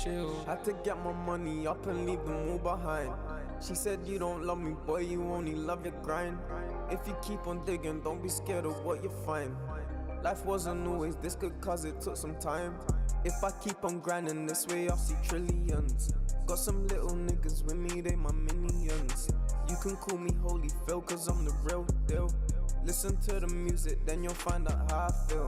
shield. Had to get my money up and leave them all behind. She said you don't love me, boy, you only love your grind. If you keep on digging, don't be scared of what you find. Life wasn't always this good cause it took some time. If I keep on grinding this way, I'll see trillions. Got some little niggas with me, they my minions. You can call me Holy Phil cause I'm the real deal. Listen to the music, then you'll find out how I feel.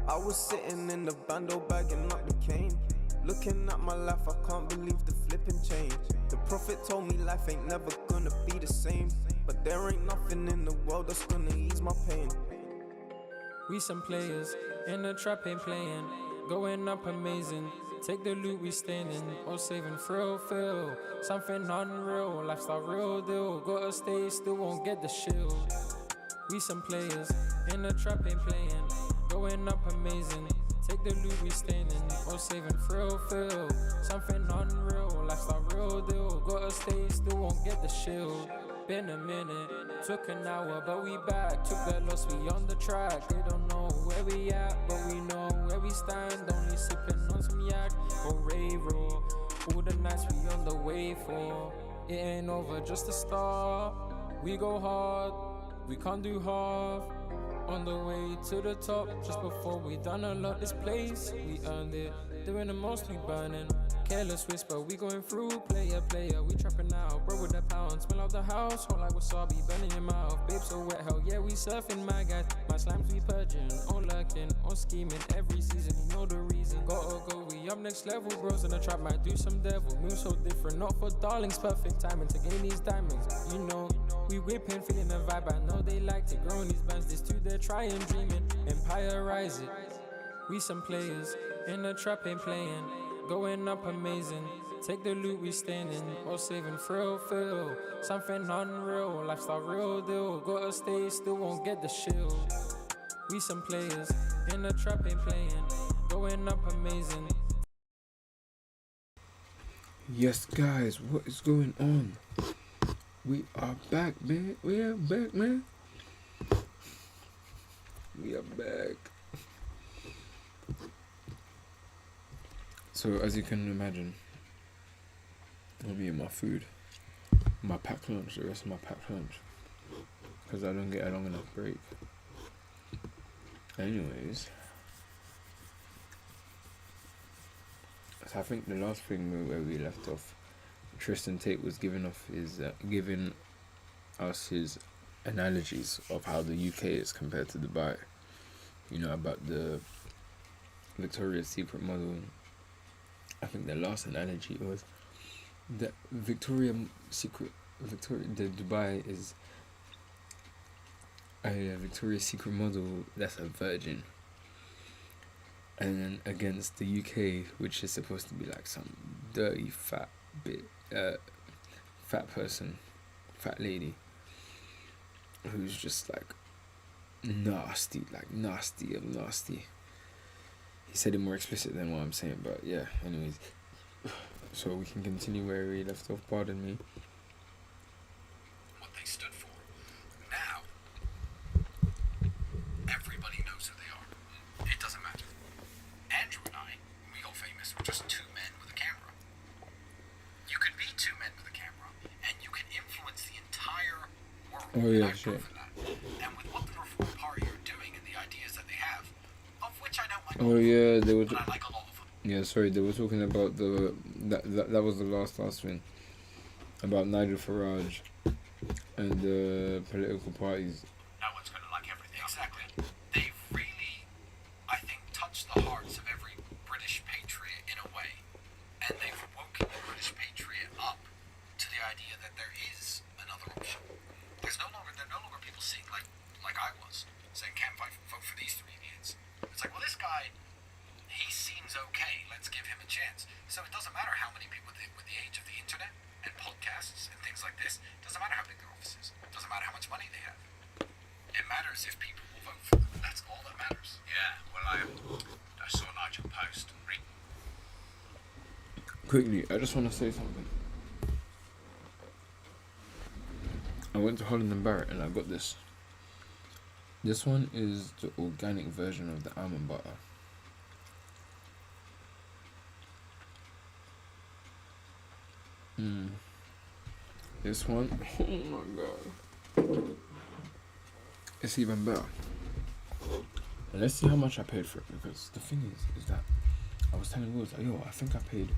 I was sitting in the bando bagging up the cane. Looking at my life, I can't believe the flipping change. The prophet told me life ain't never gonna be the same. But there ain't nothing in the world that's gonna ease my pain. We some players, in the trap ain't playing. Going up amazing, take the loot we staying in. Or saving thrill, feel something unreal. Lifestyle real deal, gotta stay still, won't get the shield. We some players, in the trap ain't playing. Going up amazing, take the loot we staying in. Or saving thrill, feel something unreal. Lifestyle real deal, gotta stay still, won't get the shield. Been a minute, took an hour, but we back. Took that loss, we on the track. They don't know where we at, but we know where we stand. Only sipping on some yak or Ray Raw. All the nights we on the way for. It ain't over, just a start. We go hard, we can't do half. On the way to the top, just before we done a lot this place. We earned it, doing the most, we burning. Careless whisper, we going through, player, we trapping out. Bro with the pound, smell out the house, whole like wasabi, burning your mouth. Babe so wet, hell yeah, we surfing, my guy. My slimes we purging, on lurking, on scheming. Every season, you know the reason. Gotta go, we up next level, bros in the trap, might do some devil. Move so different, not for darlings, perfect timing to gain these diamonds. You know, we whipping, feeling the vibe, I know they liked it. Growing these bands, this too, they're trying, dreaming. Empire rise it. We some players, in the trap ain't playing. Going up amazing, take the loot we staying in. Or saving thrill, feel something unreal. Lifestyle real deal, gotta stay still, won't get the shield. We some players, in the trap ain't playing. Going up amazing. Yes, guys, what is going on? We are back, man. We are back, man. We are back. So, as you can imagine, I'll be in my food, my packed lunch, the rest of my packed lunch, because I don't get a long enough break. Anyways, so I think the last thing where we left off, Tristan Tate was giving us his analogies of how the UK is compared to Dubai. You know, about the Victoria's Secret model. I think the last analogy was that the Dubai is a Victoria's Secret model that's a virgin, and then against the UK, which is supposed to be like some dirty fat lady, who's just like nasty of nasty. He said it more explicit than what I'm saying, but yeah, anyways. So we can continue where we left off, pardon me. What they stood for. Now, everybody knows who they are. It doesn't matter. Andrew and I, when we got famous, were just two men with a camera. You could be two men with a camera, and you can influence the entire world. Oh yeah, I've shit. proven that. And with what the Reform Party are doing and the ideas that they have, of which I don't like Oh yeah, they were. but I like a lot of them. Yeah, sorry, they were talking about that was the last thing about Nigel Farage and the political parties. No one's going to like everything. Exactly. They've really, I think, touched the hearts of every British patriot in a way. And they've woken the British patriot up to the idea that there is another option. There are no longer people seeing like I was, saying, can't vote for these three idiots. It's like, well, this guy, he seems okay. Let's give him a chance. So it doesn't matter how many people, with the age of the internet and podcasts and things like this, it doesn't matter how big their office is. It doesn't matter how much money they have. It matters if people will vote for them. That's all that matters. Yeah, well, I saw Nigel post. Quickly, I just want to say something. I went to Holland and Barrett and I got this. This one is the organic version of the almond butter. This one, oh my god, it's even better. And let's see how much I paid for it, because the thing is that I was telling Will, like, yo, I think I paid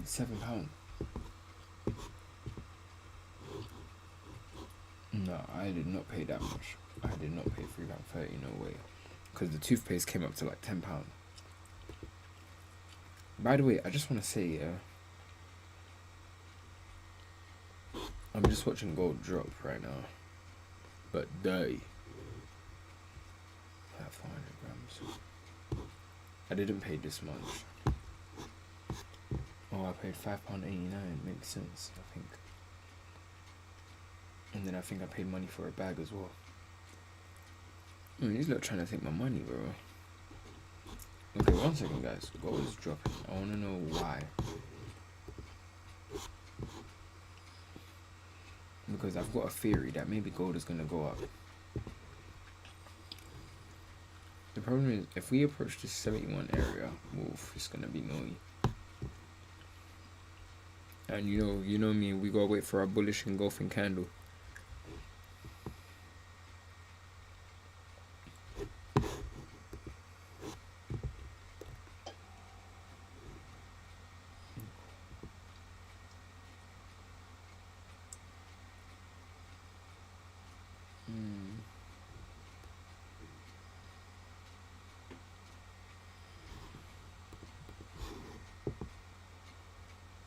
£7. No, I did not pay that much. I did not pay £3.30, no way. Because the toothpaste came up to like £10. By the way, I just want to say, I'm just watching gold drop right now. But dirty. At 400 grams. I didn't pay this much. Oh, I paid £5.89. Makes sense, I think. And then I think I paid money for a bag as well. He's not trying to take my money, bro. Okay, 1 second, guys. Gold is dropping. I want to know why. Because I've got a theory that maybe gold is going to go up. The problem is, if we approach this 71 area, oof, it's going to be noisy. And you know me, we gotta wait for our bullish engulfing candle.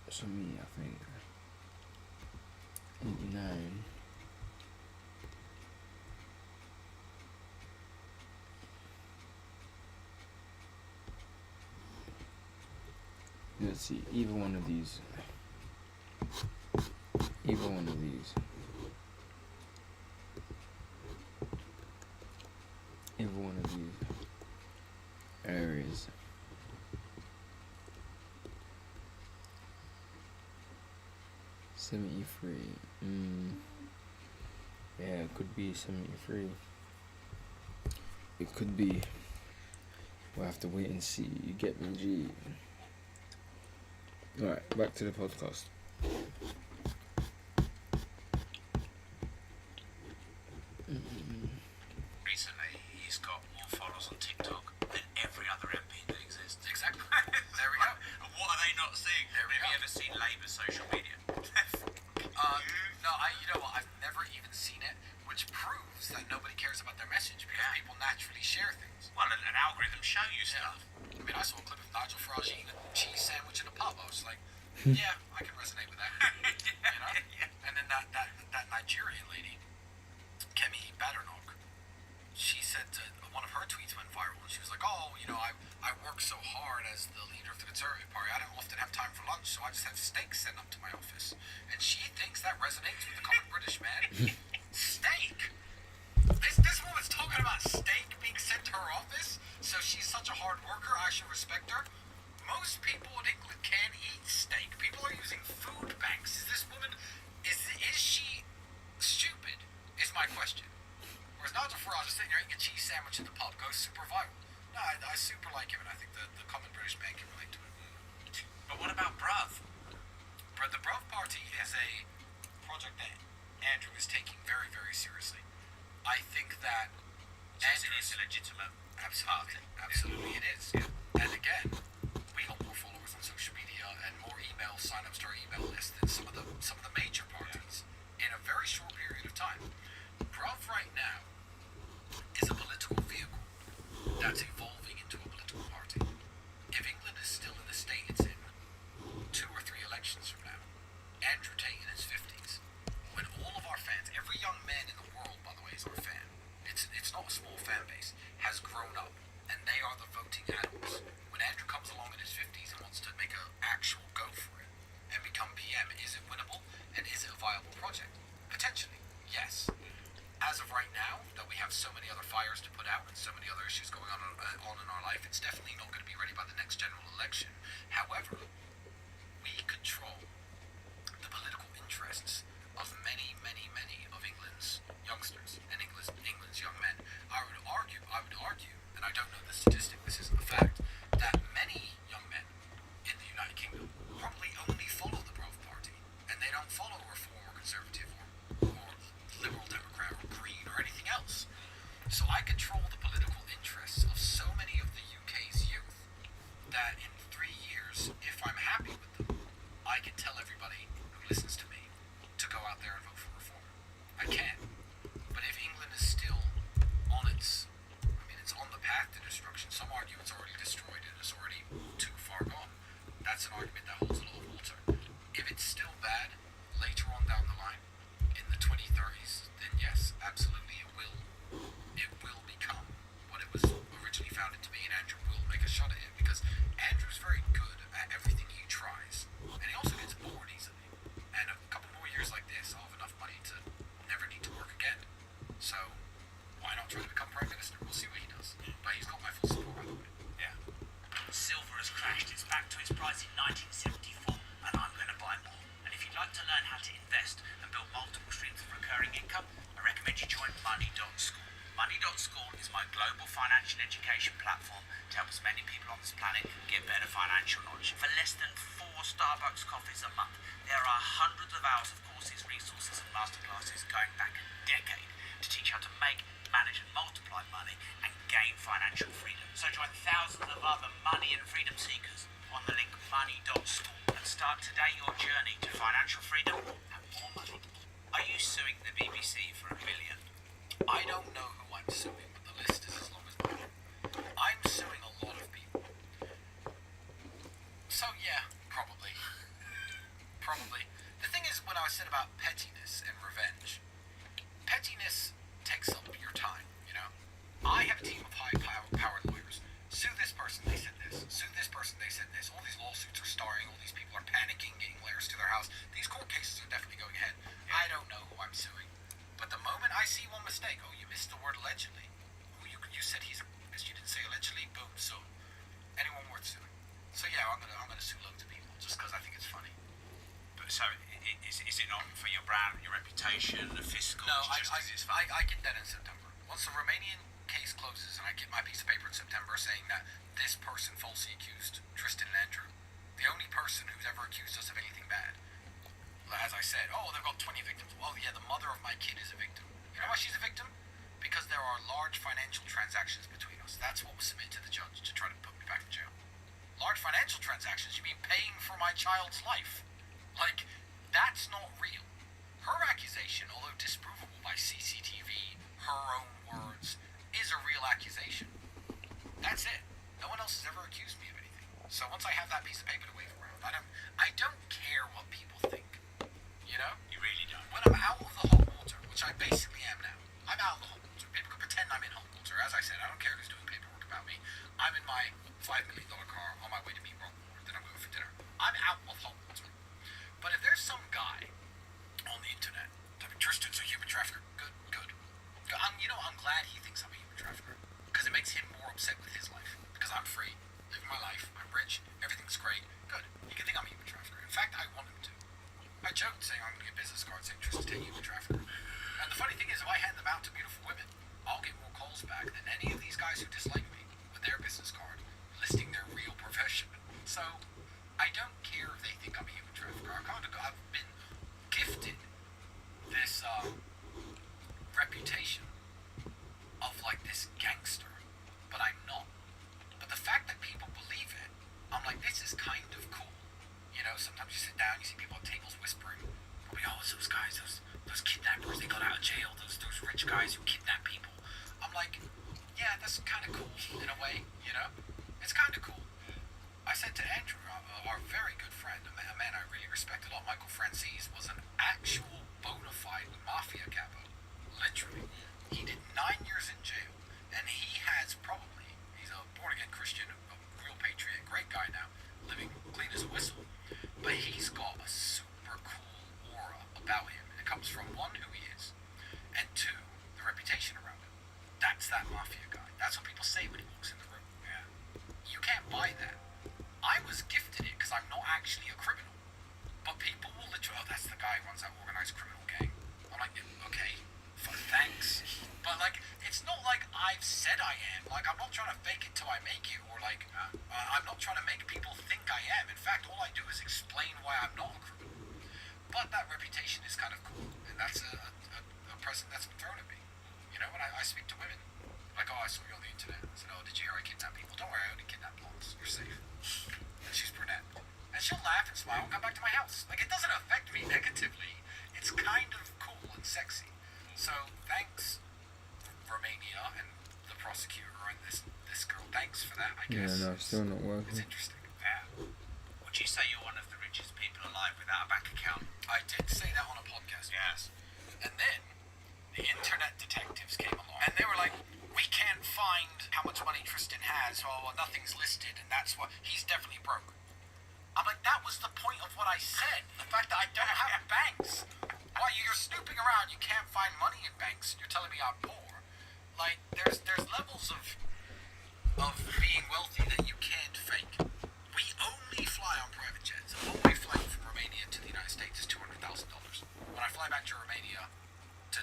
So me, I think 89. Let's see, either one of these. Either one of these. Either one of these areas. $73. Yeah, it could be 73. It could be. We'll have to wait and see. You get me, G. Alright, back to the podcast. Recently, he's got more followers on TikTok than every other MP that exists. Exactly. There we go. And what are they not seeing? Have you ever seen Labour's social media? No, you know what? I've never even seen it, which proves that nobody cares about their message because people naturally share things. Well, an algorithm show you stuff. I mean, I saw a clip of Nigel Farage eating a cheese sandwich in a pub. I was like, yeah, I can resonate with that. You know? And then that Nigerian lady, Kemi Badenoch, she said one of her tweets went viral, and she was like, oh, you know, I work so hard as the leader of the Conservative Party, I don't often have time for lunch, so I just have steak sent up to my office. And she thinks that resonates with the common British man. Steak? This woman's talking about steak being sent to her office, so she's such a hard worker, I should respect her. Most people in England can't eat steak. People are using food banks. Is this woman, is she stupid, is my question. Whereas Nigel Farage is sitting there eating a cheese sandwich in the pub, goes super viral. No, I super like him, and I think the common British man can relate to it. But what about Bruv? The Bruv Party is a project that Andrew is taking very, very seriously. I think that Andrew is a legitimate party. Absolutely, it is. Yeah. And again, we got more followers on social media and more email sign-ups to our email list than some of the major parties in a very short period of time. Bruv right now is a political vehicle that's evolving into a political party. If England is still in the state it's in 2 or 3 elections from now, Andrew Tate in his 50s, when all of our fans, every young man in the world, by the way, is our fan. It's not a small fan base, has grown up, and they are the voting animals. When Andrew comes along in his 50s and wants to make an actual go for it and become PM, is it winnable and is it a viable project? Potentially, yes. As of right now, that we have so many other fires to put out and so many other issues going on in our life, it's definitely not going to be ready by the next general election. However, we control the political interests of many, many, many of England's youngsters and England's young men. Our absolutely it will become what it was originally founded to be, and Andrew will make a shot at it because Andrew's very good at everything he tries, and he also gets bored easily. And a couple more years like this, I'll have enough money to never need to work again. So why not try to become Prime Minister? We'll see what he does. But he's got my full support, by the way. Yeah. Silver has crashed. It's back to its price in 1974, and I'm going to buy more. And if you'd like to learn how to invest and build multiple streams of recurring income, I recommend you join Money.School. Money.School is my global financial education platform to help as many people on this planet get better financial knowledge. For less than 4 Starbucks coffees a month, there are hundreds of hours of courses, resources, and masterclasses going back a decade to teach you how to make, manage, and multiply money and gain financial freedom. So join thousands of other money and freedom seekers on the link Money.School and start today your journey to financial freedom and more money. Are you suing the BBC for $1 billion? I don't know who I'm suing, but the list is as long as mine. I'm suing a lot of people. So yeah, probably. Probably. The thing is, when I said about pettiness and revenge, pettiness takes up your time, you know? I have a team of high-powered lawyers. Sue this person, they said this. Sue this person, they said this. All these lawsuits are starting, all these people are panicking, getting letters to their house. These court cases are definitely going ahead. I don't know who I'm suing. But the moment I see one mistake, oh, you missed the word allegedly. Oh, you said he's a rapist, you didn't say allegedly, boom, so anyone worth suing. So yeah, I'm gonna sue loads of people just because I think it's funny. But so, is it not for your brand, your reputation, the fiscal? No, I get that in September. Once the Romanian case closes and I get my piece of paper in September saying that this person falsely accused Tristan and Andrew, the only person who's ever accused us of anything bad, as I said, oh, they've got 20 victims. Well, yeah, the mother of my kid is a victim. You know why she's a victim? Because there are large financial transactions between us. That's what was submitted to the judge to try to put me back in jail. Large financial transactions? You mean paying for my child's life? Like, that's not real. Her accusation, although disprovable by CCTV, her own words, is a real accusation. That's it. No one else has ever accused me of anything. So once I have that piece of paper to wave around, I don't care what people think. You know? You really don't. When I'm out of the hot water, which I basically am now, I'm out of the hot water. People can pretend I'm in hot water. As I said, I don't care who's doing paperwork about me. I'm in my $5 million car on my way to meet Rob Moore. Then I'm going for dinner. I'm out of hot water. But if there's some guy on the internet, Tristan's a human trafficker, good. I'm glad he thinks I'm a human trafficker. Because it makes him more upset with his life. Because I'm free, living my life, I'm rich, everything's great. Good. He can think I'm a human trafficker. In fact, I want him to. I joked saying I'm going to get business cards saying Tristan, human trafficker. And the funny thing is, if I hand them out to beautiful women, I'll get more calls back than any of these guys who dislike me with their business card listing their real profession. So, I don't care if they think I'm a human trafficker. I've been gifted this reputation of like this gangster, but I'm not. But the fact that people believe it, I'm like, this is kind of cool. You know, sometimes you sit down, you see people at tables whispering, probably, oh, it's those guys, those kidnappers, they got out of jail, those rich guys who kidnap people. I'm like, yeah, that's kind of cool in a way, you know? It's kind of cool. I said to Andrew, our very good friend, a man I really respect a lot, Michael Francis, was an actual bona fide mafia capo. Literally. He did 9 years in jail, and he's a born-again Christian, a real patriot, great guy now, living clean as a whistle. But he's got a super cool aura about him. It comes from one, who he is, and two, the reputation around him. That's that mafia guy. That's what people say when he walks in the room. Yeah. You can't buy that. I was gifted it because I'm not actually a criminal. But people will literally, oh, that's the guy who runs that organized criminal gang. I'm like, okay, thanks. But like, it's not like I've said I am. Like, I'm not trying to fake it till I make it, or like, I'm not trying to make people think I am. In fact, all I do is explain why I'm not a criminal. But that reputation is kind of cool, and that's a present that's been thrown at me. You know, when I speak to women, like, oh, I saw you on the internet. I said, oh, did you hear I kidnapped people? Don't worry, I only kidnap blondes. You're safe. And she's brunette. And she'll laugh and smile and come back to my house. Like, it doesn't affect me negatively. It's kind of cool and sexy. So, thanks, Romania and the prosecutor and this girl. Thanks for that, I guess. Yeah, no, still not working. It's interesting. Yeah. Would you say you're one of the richest people alive without a bank account? I did say that on a podcast. Yes. And then the internet can't find money in banks, and you're telling me I'm poor. Like, there's levels of being wealthy that you can't fake. We only fly on private jets. A one-way flight from Romania to the United States is $200,000. When I fly back to Romania, to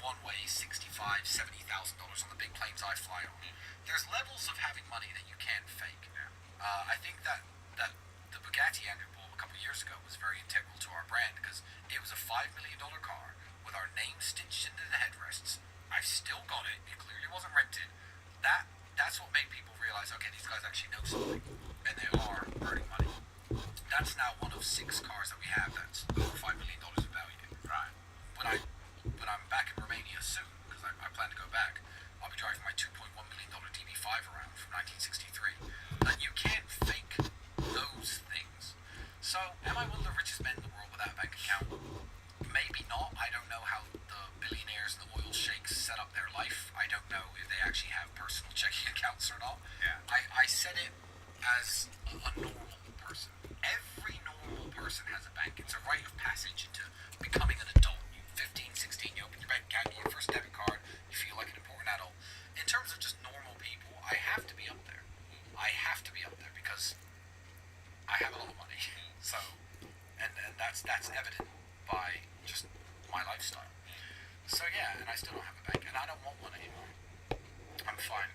one way, $65,000, $70,000 on the big planes I fly on. There's levels of having money that you can't fake. I think that the Bugatti Andrew bought a couple years ago was very integral to our brand because it was a $5 million car with our name stitched into the headrests. I've still got it. It clearly wasn't rented. That's what made people realize, okay, these guys actually know something, and they are earning money. That's now one of 6 cars that we have that's over $5 million of value. Right. When I'm back in Romania soon, because I plan to go back, I'll be driving my $2.1 million DB5 around from 1963. And you can't fake those things. So, am I one of the richest men in the world without a bank account? Maybe not. I don't know how the billionaires and the oil sheiks set up their life. I don't know if they actually have personal checking accounts or not. Yeah. I said it as a normal person. Every normal person has a bank. It's a rite of passage into becoming an adult. 15, 16, you open your bank account, you get your first debit card, you feel like an important adult. In terms of just normal people, I have to be up there. I have to be up there because I have a lot of money. So, and that's evident by just my lifestyle. So yeah, and I still don't have a bank, and I don't want one anymore. I'm fine.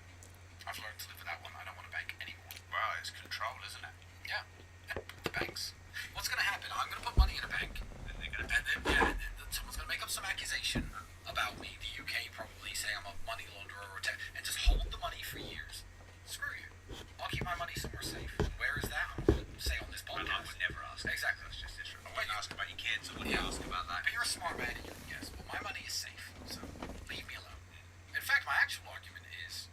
I've learned to live without one. I don't want a bank anymore. Well, it's control, isn't it? Yeah. And the banks. What's going to happen? I'm going to put money in a bank, and then someone's going to make up some accusation about me. The UK probably say I'm a money launderer and just hold the money for years. Screw you. I'll keep my money somewhere safe. Where is that? I'm going to say on this podcast. And I would never ask. Exactly. That's just it. I wouldn't ask about your kids. I wouldn't ask about that. But you're a smart man and you can guess. Well, my money is safe, so leave me alone. In fact, my actual argument is,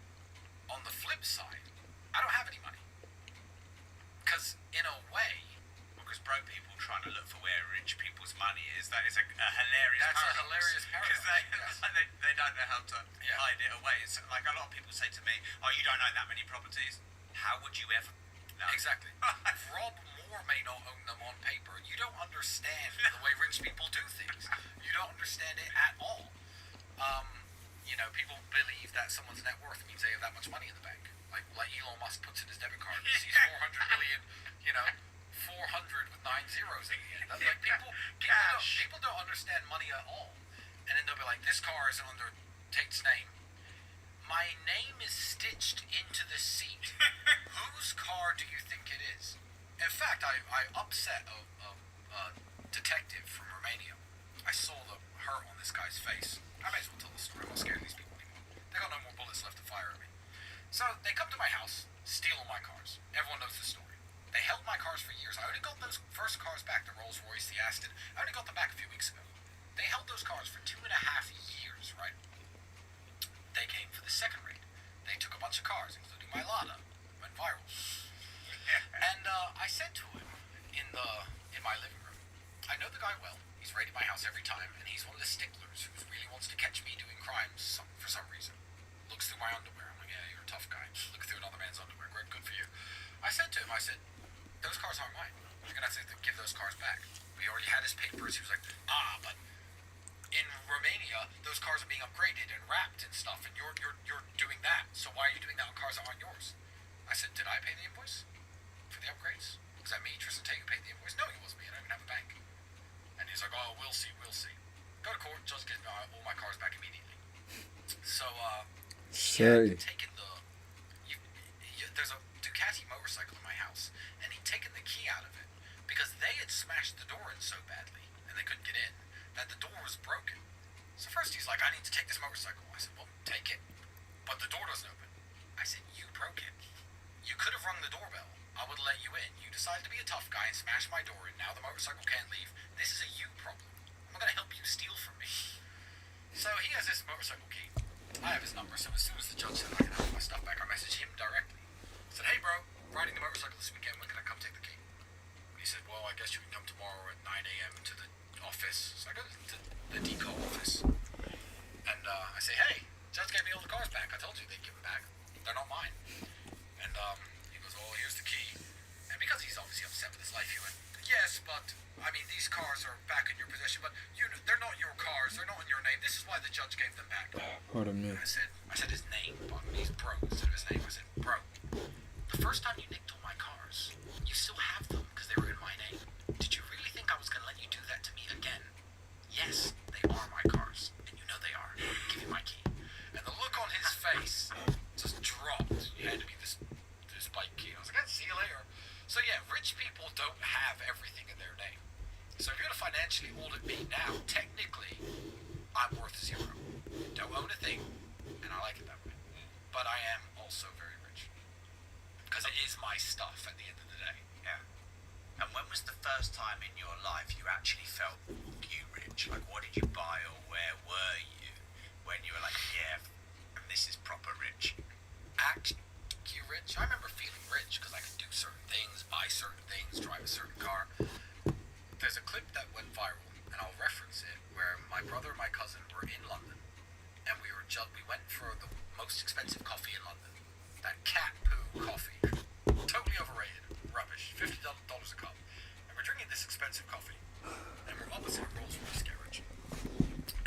on the flip side, I don't have any money. Because, in a way, because broke people trying to look for where rich people's money is, that is a hilarious That's paradox. a hilarious paradox. Because they don't know how to hide it away. It's like a lot of people say to me, oh, you don't own that many properties. How would you ever know? Exactly. Rob Moore may not own them on paper. You don't understand the way rich people do things. You don't understand it at all. People believe that someone's net worth means they have that much money in the bank. Like Elon Musk puts in his debit card and sees 400 million, 400 with 9 zeros at the end. That's like people don't understand money at all. And then they'll be like, this car isn't under Tate's name. My name is stitched into the seat. Whose car do you think it is? In fact, I upset a detective from Romania. I saw the hurt on this guy's face. I may as well tell the story. I'm not scared of these people anymore. They got no more bullets left to fire at me. So they come to my house, steal all my cars. Everyone knows the story. They held my cars for years. I only got those first cars back, the Rolls Royce, the Aston. I only got them back a few weeks ago. They held those cars for 2.5 years, right? They came for the second raid. They took a bunch of cars, including my Lada. Went viral. And I said to him in my living room, I know the guy well. He's raided my house every time, and he's one of the sticklers who really wants to catch me doing crimes for some reason. Looks through my underwear. I'm like, yeah, you're a tough guy. Look through another man's underwear. Great, good for you. I said to him, those cars aren't mine. You're going to have to give those cars back. We already had his papers. He was like, but in Romania, those cars are being upgraded and wrapped and stuff, and you're doing that. So why are you doing that on cars that aren't yours? I said, did I pay the invoice for the upgrades? Was that me, Tristan Tate, who paid the invoice? No, it wasn't me. I don't even have a bank. And he's like, oh, we'll see. Go to court, judge gives me all my cars back immediately. So, he had taken there's a Ducati motorcycle in my house, and he'd taken the key out of it because they had smashed the door in so badly, and they couldn't get in, that the door was broken. So first he's like, I need to take this motorcycle. I said, well, take it. But the door doesn't open. I said, you broke it. You could have rung the doorbell. I would have let you in. You decided to be a tough guy and smash my door in. Now the motorcycle can't leave. This is a you problem. I'm not going to help you steal from me. So he has this motorcycle key. I have his number, so as soon as the judge said I can have my stuff back, I messaged him directly. I said, hey bro, riding the motorcycle this weekend, when can I come take the key? And he said, well, I guess you can come tomorrow at 9 a.m. to the office. So I go to the deco office. And I say, hey, judge gave me all the cars back. I told you they'd give them back. They're not mine. And he goes, oh, here's the key. And because he's obviously upset with his life, he went, yes, but I mean these cars are back in your possession, but they're not your cars. They're not in your name. This is why the judge gave them back. Pardon me. I said his name, but he's bro instead of his name. I said, bro, the first time you nicked all my cars, you still have them because they were in my name. Did you really think I was going to let you do that to me again? Yes, they are my cars, and you know they are. Give me my key. And the look on his face just dropped. You had to be this bike key. I was like, see you later. So yeah, rich people don't have everything in their name. So if you're going to financially audit me now, technically, I'm worth zero. Don't own a thing, and I like it that way. But I am also very rich. Because it is my stuff at the end of the day. Yeah. And when was the first time in your life you actually felt you rich? Like, what did you buy or where were you when you were like, yeah, this is proper rich? Actually rich? I remember feeling rich because I could do certain things, buy certain things, drive a certain car. There's a clip that went viral, and I'll reference it, where my brother and my cousin were in London, and we went for the most expensive coffee in London. That cat poo coffee. Totally overrated. Rubbish. $50 a cup. And we're drinking this expensive coffee, and we're opposite a Rolls-Royce garage.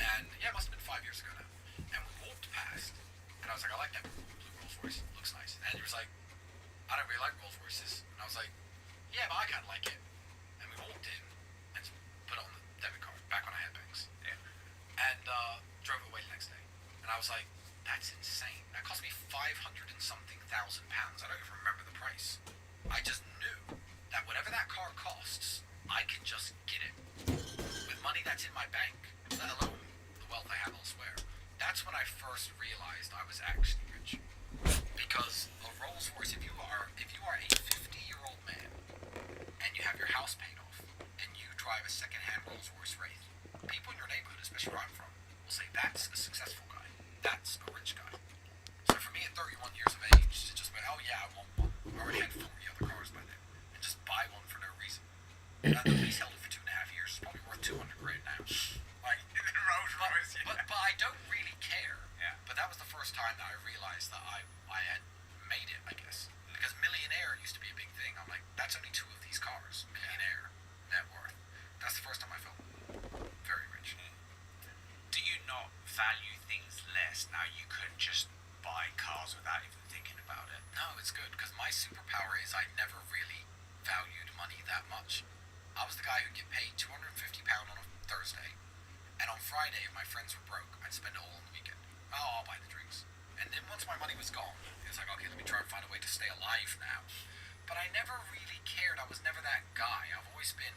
And yeah, it must have been 5 years ago now. And we walked past, and I was like, I like that blue Rolls-Royce. It looks nice. And he was like, I don't really like Rolls-Royces. And I was like, yeah, but I kind of like it. And we walked in and put it on the debit card, back on our headbangs. Yeah. And drove away the next day. And I was like, that's insane. That cost me 500 and something thousand pounds. I don't even remember the price. I just knew that whatever that car costs, I can just get it with money that's in my bank, let alone the wealth I have elsewhere. That's when I first realized I was actually rich. Because a Rolls Royce, if you are a 50-year-old man and you have your house paid off and you drive a second-hand Rolls Royce Wraith, people in your neighborhood, especially where I'm from, will say that's a successful guy. That's a rich guy. So for me at 31 years of age to just be, oh yeah, I want one. I already had 40 other cars by then, and just buy one for no reason. And the lease held it for 2.5 years. It's probably worth 200 grand now. Like Rolls Royce, yeah. But I don't really care. Yeah. But that was the first time that I realized that I had made it, I guess. Because millionaire used to be a big thing. I'm like, that's only 2 of these cars. Millionaire net worth. That's the first time I felt very rich. Do you not value things less now? You can just buy cars without even thinking about it. No, it's good, because my superpower is I never really valued money that much. I was the guy who'd get paid £250 on a Thursday, and on Friday, if my friends were broke, I'd spend it all on the weekend. Oh, I'll buy the drinks. And then once my money was gone, it was like, okay, let me try and find a way to stay alive now. But I never really cared. I was never that guy. I've always been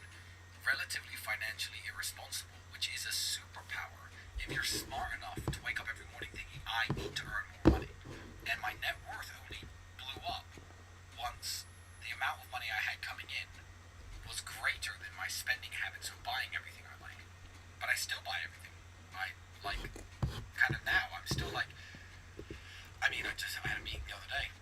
relatively financially irresponsible, which is a superpower if you're smart enough to wake up every morning thinking, I need to earn more money. And my net worth only blew up once the amount of money I had coming in was greater than my spending habits of buying everything I like. But I still buy everything. I like, kind of now, I'm still like, I had a meeting the other day,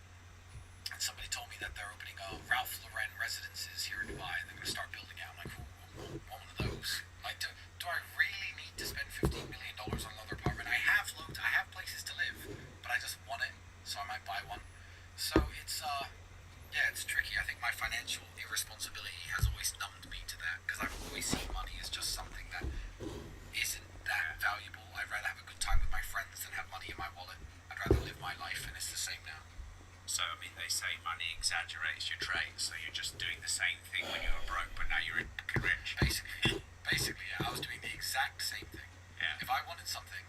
and somebody told me that they're opening Ralph Lauren residences here in Dubai, and they're going to start building it. I'm like, ooh, one of those. Like, do I really need to spend $15 million on another apartment? I have places to live, but I just want it, so I might buy one. So it's tricky. I think my financial irresponsibility has always numbed me to that, because I've always seen money as just something that isn't that valuable. I'd rather have a good time with my friends than have money in my wallet. I'd rather live my life, and it's the same now. So, I mean, they say money exaggerates your traits, so you're just doing the same thing when you were broke, but now you're rich. Basically, yeah, I was doing the exact same thing. Yeah. If I wanted something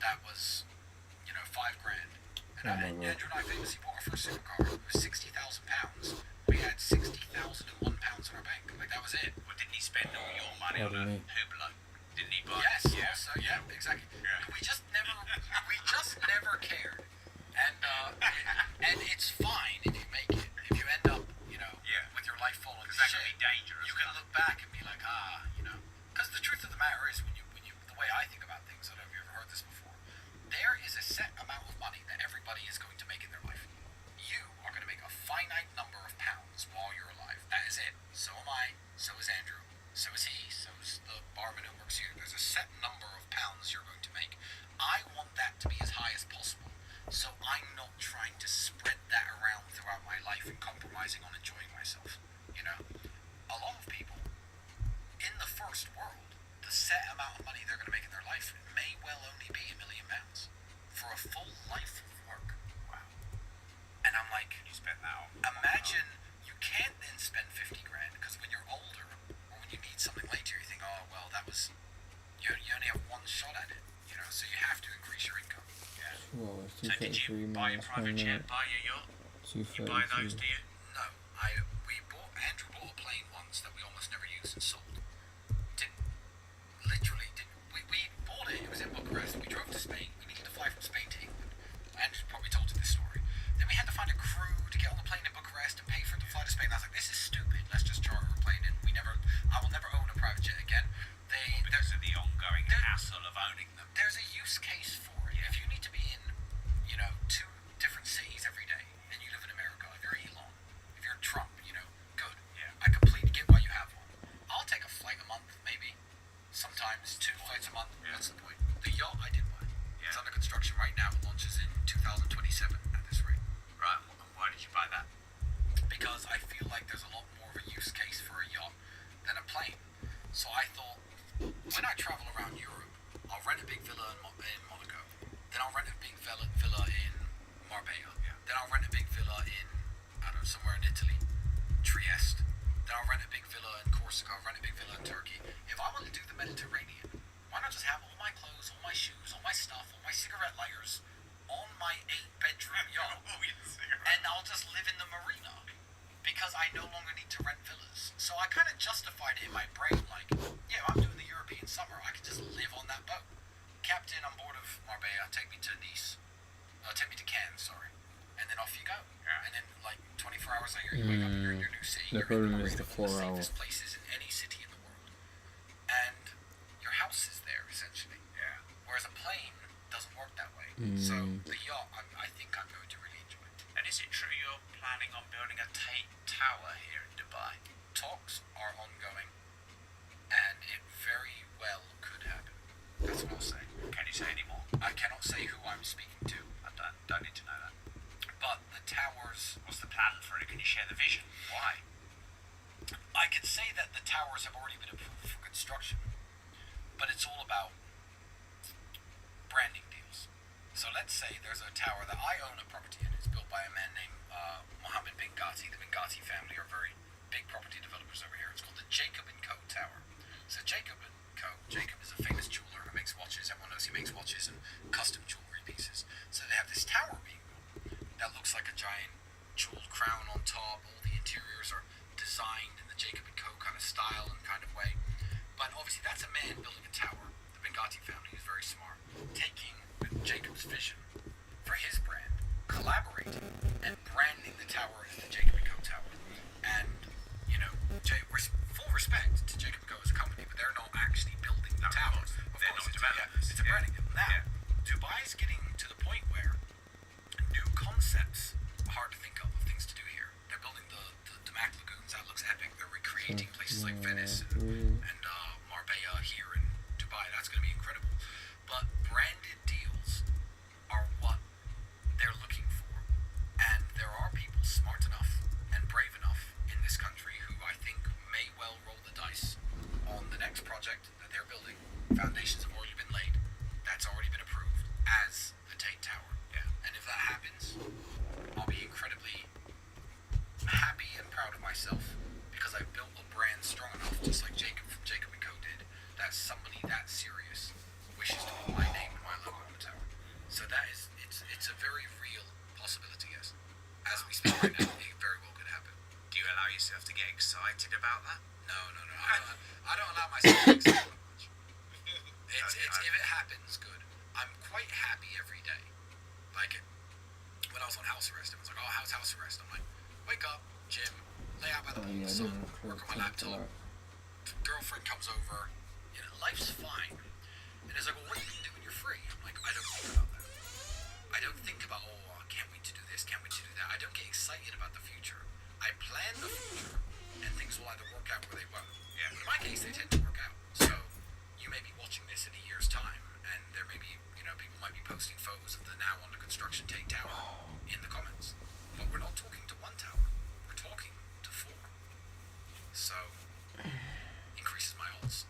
that was, $5 grand, and Andrew and I famously bought our first supercar, it was £60,000. We had £60,001 in our bank. Like, that was it. Well, didn't he spend all your money on a Hublo? Didn't he buy? Yes, yeah. Also, yeah, exactly. Yeah. We just never cared. And it's fine if you make it. If you end up, with your life falling to that shit, can be dangerous. You can look back and be like, because the truth of the matter is, when you, the way I think about things, I don't know if you've ever heard this before, there is a set amount of money that everybody is going to make in their life. You are going to make a finite number of pounds while you're alive. That is it. So am I. So is Andrew. So is he. So is the barman who works here. There's a set number of pounds you're going to make. I want that to be as high as possible. So I'm not trying to spread that around throughout my life and compromising on enjoying myself. A lot of people first world, the set amount of money they're going to make in their life may well only be £1 million for a full life of work. Wow. And I'm like, You spent that on. imagine you can't then spend 50 grand because when you're older or when you need something later, you think, oh, well, that was, you only have one shot at it, you know, so you have to increase your income. Yeah. Well, it's So did you 233 buy a minus private jet, 1 buy your yacht? You buy those, do 233. you? No, Andrew bought a plane once that we almost never used and sold. We bought it was in Bucharest, we drove to Spain, we needed to fly from Spain to England. Andrew probably told you this story. Then we had to find a crew to get on the plane in Bucharest and pay for it to fly to Spain. I was like, this is stupid, let's just charter a plane and I will never own a private jet again. Because of the ongoing hassle of owning them. There's a use case for it. If you need to be in, 2 different cities every day, and you live in America, if you're Elon, if you're Trump, good. Yeah. I completely get why you have one. I'll take a flight a month, maybe. Sometimes 2 flights a month. Yeah. What's the point? The yacht I did buy. Yeah. It's under construction right now. It launches in 2027 at this rate. Right, and why did you buy that? Because I feel like there's a lot more of a use case for a yacht than a plane. So I thought, when I travel around Europe, I'll rent a big villa in Monaco. Then I'll rent a big villa in Marbella. Yeah. Then I'll rent a big villa in, I don't know, somewhere in Italy, Trieste. Then I'll rent a big villa in Corsica. I'll rent a big villa in Turkey. If I want to do the Mediterranean, why not just have all my clothes, all my shoes, all my stuff, all my cigarette lighters on my 8-bedroom yacht? And I'll just live in the marina because I no longer need to rent villas. So I kind of justified it in my brain, like, yeah, I'm doing the European summer. I could just live on that boat. Captain on board of Marbella, take me to Cannes, and then off you go. Yeah. And then, like, 24 hours later, you wake up, you're in your new city. The You're in problem the is marina, the one of 4 hour. safest places in any city in the world. And your house is there, essentially. Yeah. Whereas a plane doesn't work that way. So the yacht, I think I'm going to really enjoy it. And is it true you're planning on building a Tate Tower here in Dubai? Talks are ongoing, and it very well could happen. That's what I'll say. Can you say any more? I cannot say who I'm speaking to, I don't need to know that. but the towers, What's the plan for it? Can you share the vision? Why? I could say that the towers have already been approved for construction, but it's all about branding deals. So let's say there's a tower that I own a property in. It's built by a man named Mohammed bin Ghati. The bin Ghati family are very big property developers over here. It's called the Jacob & Co. Tower. So Jacob & Co. Jacob is a famous jeweler who makes watches. Everyone knows he makes watches and custom jewelry pieces. So they have this tower being built that looks like a giant jeweled crown on top. All the interiors are designed in the Jacob & Co. kind of style and kind of way. But obviously that's a man building a tower. The bin Ghati family is very smart. Taking Jacob's vision for his brand, collaborating and branding the tower as the Jacob & Co. Tower. And, full respect to Jacob & Co. as a company, but they're not actually building the tower. They're not developers. It's a branding deal. Now, Dubai's getting to the point where new concepts are hard to think of things to do here. They're building the Damac lagoons. That looks epic. They're recreating places like Venice and Marbella here in Dubai. That's going to be incredible. But branded deals are what they're looking for. And there are people smart enough and brave enough in this country who I think may well roll the dice on the next project that they're building. Foundations have already been laid. That's already been approved as the Tate Tower. Yeah. And if that happens, I'll be incredibly happy and proud of myself because I built a brand strong enough, just like Jacob from Jacob & Co. did, that somebody that serious wishes to put my name and my logo on the tower. So that is, it's a very real possibility, yes. As we speak right now, it very well could happen. Do you allow yourself to get excited about that? No. I don't allow myself to get excited much. If it happens, good. I'm quite happy every day. Like, when I was on house arrest, everyone's like, oh, how's house arrest? I'm like, wake up, gym, lay out by the pool, sun, work on my laptop, girlfriend comes over, life's fine. And it's like, well, what do you do when you're free? I'm like, I don't think about that. I don't think about, can't wait to do this, can't wait to do that. I don't get excited about the future. I plan the future, and things will either work out or they won't. Yeah. In my case, they tend to work out. So, you may be watching this in a year's time, and there may be, people might be posting photos of the now under construction Tate Tower in the comments. But we're not talking to one tower. We're talking to 4. So, increases my odds.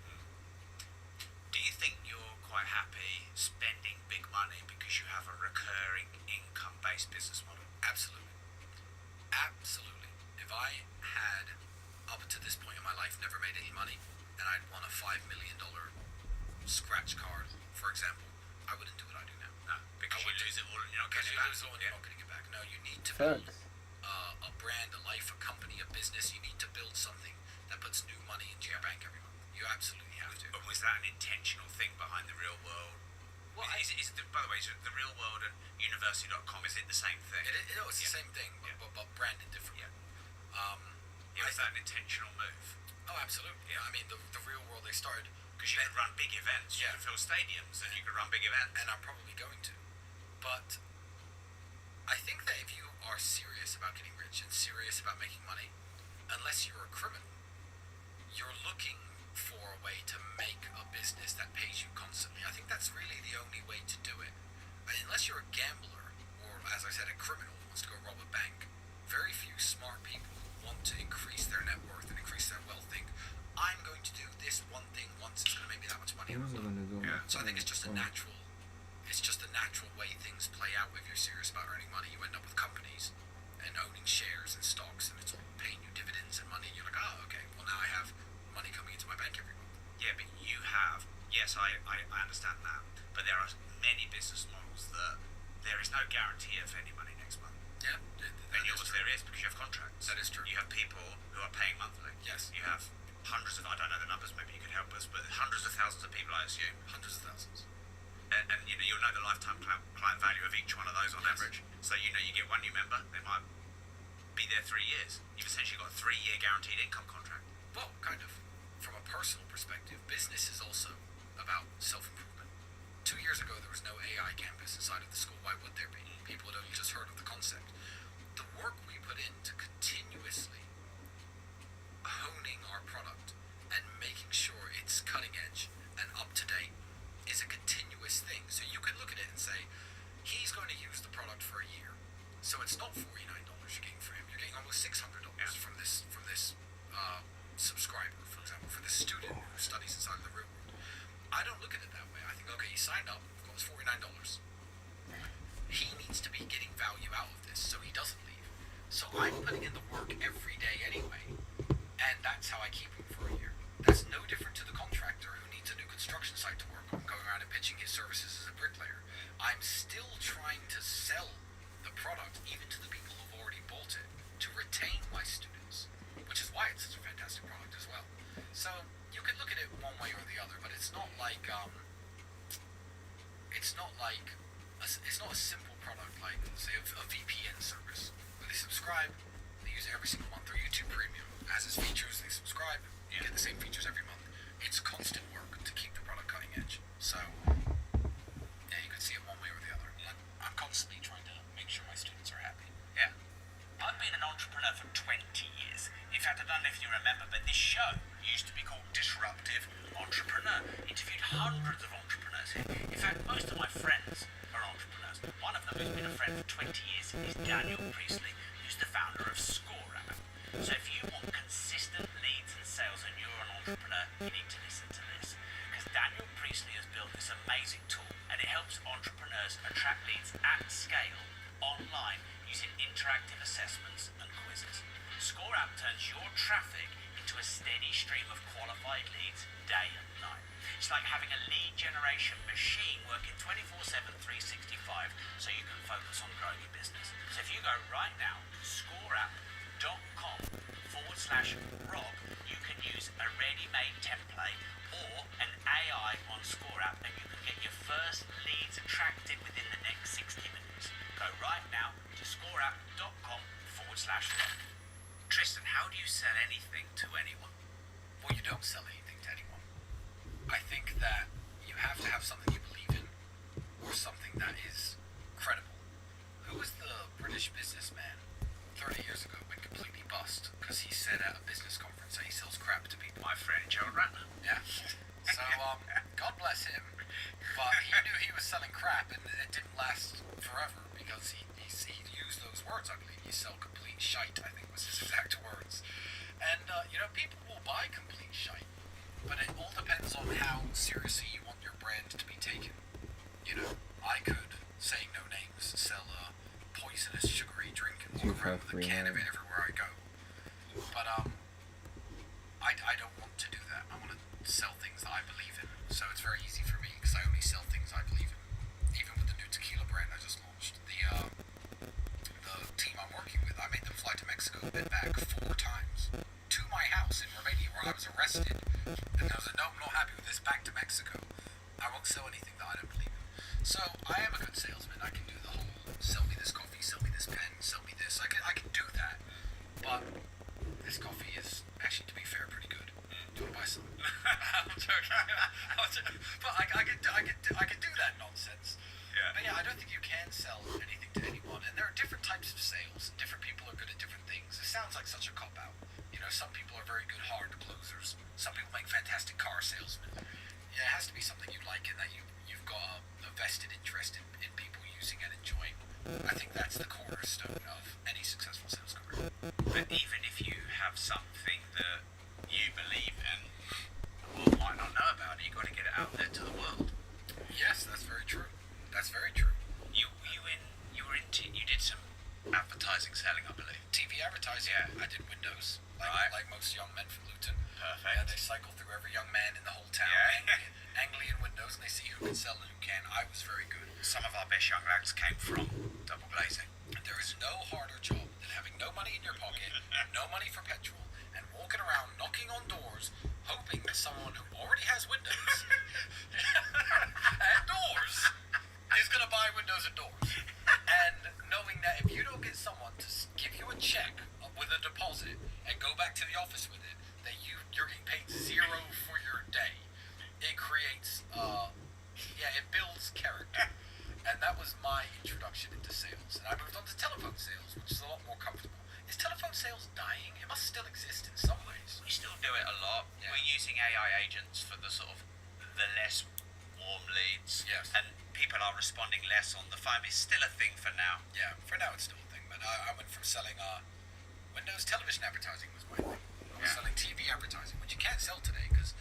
example, I wouldn't do what I do now. No, because you lose it all and you're not Because getting you it back. lose it all and you're not getting it back. No, you need to build Facts. a brand, a life, a company, a business. You need to build something that puts new money into your bank every month. You absolutely have to. But was that an intentional thing behind the real world? Well, By the way, is the real world and university.com, is it the same thing? It's the same thing, but branded differently. Was that an intentional move? Oh, absolutely. Yeah, I mean, the real world, they started... Because you could run big events, you could fill stadiums, and you could run big events. And I'm probably going to. But I think that if you are serious about getting rich and serious about making money, unless you're a criminal, you're looking for a way to make a business that pays you constantly. I think that's really the only way to do it. I mean, unless you're a gambler, or as I said, a criminal who wants to go rob a bank, very few smart people who want to increase their net worth and increase their wealth think, I'm going to do this one thing once, it's going to make me that much money. So I think it's just a natural way things play out. If you're serious about earning money, you end up with companies and owning shares and stocks, and it's all paying you dividends and money. You're like, oh, okay, well now I have money coming into my bank every month. Yeah, but you have, yes, I understand that, but there are many business models that there is no guarantee of any money next month. Yeah, And yours there is, because you have contracts. That is true. You have people who are paying monthly. Yes. You have hundreds of, I don't know the numbers, maybe you could help us, but hundreds of thousands of people, I assume. Hundreds of thousands. And you'll know the lifetime client value of each one of those on average. So you get one new member, they might be there 3 years. You've essentially got a 3-year guaranteed income contract. Well, kind of. From a personal perspective, business is also about self-improvement. 2 years ago, there was no AI campus inside of the school. Why would there be? People had only just heard of the concept. The work we put into continuously honing our product and making sure it's cutting edge and up to date is a continuous thing. So you can look at it and say, he's going to use the product for a year. So it's not $49 you're getting for him. You're getting almost $600 from this subscriber, for example, for this student who studies inside of the real world. I don't look at it that way. I think, okay, he signed up, it was $49. He needs to be getting value out of this so he doesn't leave. So I'm putting in the work every day anyway, and that's how I keep him for a year. That's no different to the contractor who needs a new construction site to work on, going around and pitching his services as a bricklayer. I'm still trying to sell the product even to the people who've already bought it, to retain my students, which is why it's such a fantastic product as well. So you can look at it one way or the other, but it's not like it's not a simple product like, say, a VPN service where they subscribe, they use it every single month, or YouTube Premium has its features, they subscribe, you get the same features every month. It's constant work to keep the product cutting edge. So yeah, you could see it one way or the other. I'm constantly trying to make sure my students are happy. Yeah. I've been an entrepreneur for 20 years. In fact, I don't know if you remember, but this show used to be called Disruptive Entrepreneur. Interviewed hundreds of entrepreneurs here. In fact, most of my friends are entrepreneurs. One of them who's been a friend for 20 years is Daniel Priestley, who's the founder of ScoreApp. So if you want consistent leads and sales and you're an entrepreneur, you need to listen to this. Because Daniel Priestley has built this amazing tool, and it helps entrepreneurs attract leads at scale online using interactive assessments and quizzes. ScoreApp turns your traffic into a steady stream of qualified leads day and night. It's like having a lead generation machine working 24/7, 365, so you can focus on growing your business. So if you go right now, scoreapp.com/Rob, you can use a ready-made template or an AI on ScoreApp, and you can get your first leads attracted within the next 60 minutes. Go right now to scoreapp.com/Rob. Tristan, how do you sell anything to anyone? Well, you don't sell anything to anyone. I think that you have to have something you believe in, or something that is credible. Who was the British businessman 30 years ago went completely bust because he said at a business conference that he sells crap to people? My friend Gerald Ratner. Yeah. So, God bless him. But he knew he was selling crap, and it didn't last forever because he used those words, I believe. You sell complete shite, I think was his exact words. And, people will buy complete shite. But it all depends on how seriously you want your brand to be taken. I could, saying no names, sell a poisonous sugary drink and walk around with a can of it everywhere I go. But I don't want to do that. I want to sell things that I believe in. So it's very easy for me because because I only sell things I believe in. Even with the new tequila brand I just launched, the team I'm working with, I made them fly to Mexico and back 4 times to my house in Romania where I was arrested. And I was like, no, I'm not happy with this. Back to Mexico. I won't sell anything that I don't believe in. So I am a good salesman. I can do the whole sell me this coffee, sell me this pen, sell me this. I can do that. But this coffee is actually, to be fair, pretty good. Do you want to buy some? I'm joking. But I can do that nonsense. Yeah. But yeah, I don't think you can sell anything to anyone. And there are different types of sales. Different people are good at different things. It sounds like such a cop-out. You know, some people are very good hard closers. Some people make fantastic car salesmen. Yeah, it has to be something you like and that you've got a vested interest in people using and enjoying. I think that's the cornerstone of any successful sales career. But even if you have something that you believe in, the world might not know about it. You've got to get it out there to the world. Yes, that's very true. That's very true. You did some advertising selling, I believe. TV advertising. Yeah. I did Windows, like most young men from Luton. Perfect. Yeah, they cycle through every young man in the whole town, Yeah. Anglian Windows, and they see who can sell and who can. I was very good. Some of our best young lads came from double glazing. There is no harder job than having no money in your pocket, no money for petrol, and walking around knocking on doors, hoping that someone who already has windows and doors is going to buy windows and doors. And knowing that if you don't get someone to give you a check with a deposit and go back to the office with it, that you're getting paid 0 for your day. It creates, it builds character. And that was my introduction into sales. And I moved on to telephone sales, which is a lot more comfortable. Is telephone sales dying? It must still exist in some ways. We still do it a lot. Yeah. We're using AI agents for the sort of the less warm leads. Yes. And people are responding less on the phone. It's still a thing for now. Yeah, for now it's still a thing. But I went from selling Windows television advertising was my thing. I was selling TV advertising, which you can't sell today because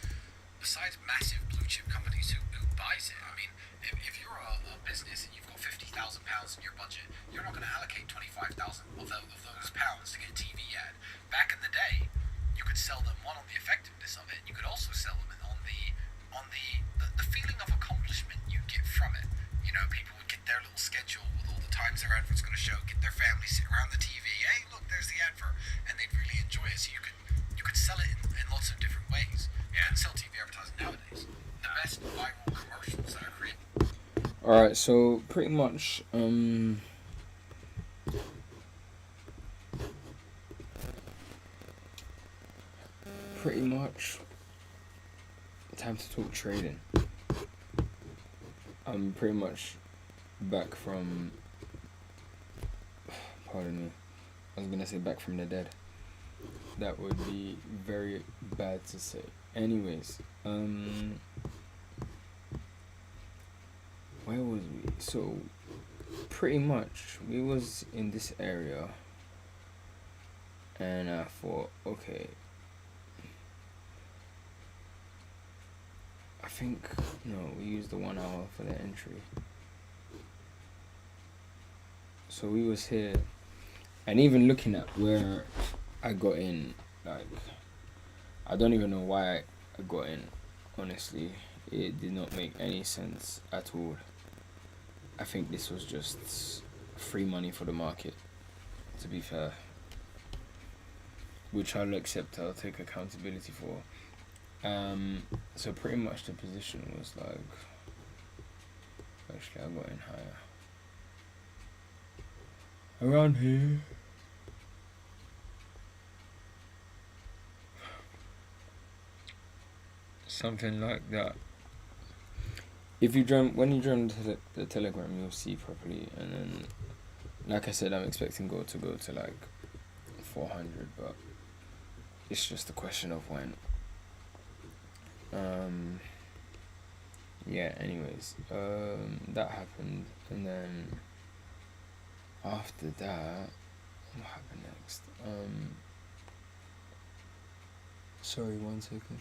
besides massive blue chip companies who buys it, I mean, if you're a business and you've got £50,000 in your budget, you're not going to allocate 25,000 of those pounds to get a TV ad. Back in the day, you could sell them on the effectiveness of it. You could also sell them on the feeling of accomplishment you get from it. You know, people would get their little schedule with all the times their advert's going to show, get their family sit around the TV. Hey, look, there's the advert, and they'd really enjoy it. So you could sell it in lots of different ways. You can sell TV advertising nowadays. The best viral commercials that are created. Alright, so pretty much, time to talk trading. I'm pretty much back from, pardon me, I was gonna say back from the dead. That would be very bad to say. Anyways, where was we? So, pretty much, we was in this area, and I thought, okay, I think, no, we used the 1 hour for the entry. So we was here, and even looking at where I got in, like, I don't even know why I got in, honestly. It did not make any sense at all. I think this was just free money for the market, to be fair. Which I'll accept, I'll take accountability for. So pretty much the position was like, actually I got in higher. Around here. Something like that. If you when you join the Telegram, you'll see properly. And then, like I said, I'm expecting gold to go to like 400, but it's just a question of when. Yeah, anyways, that happened, and then after that, what happened next? Sorry, 1 second.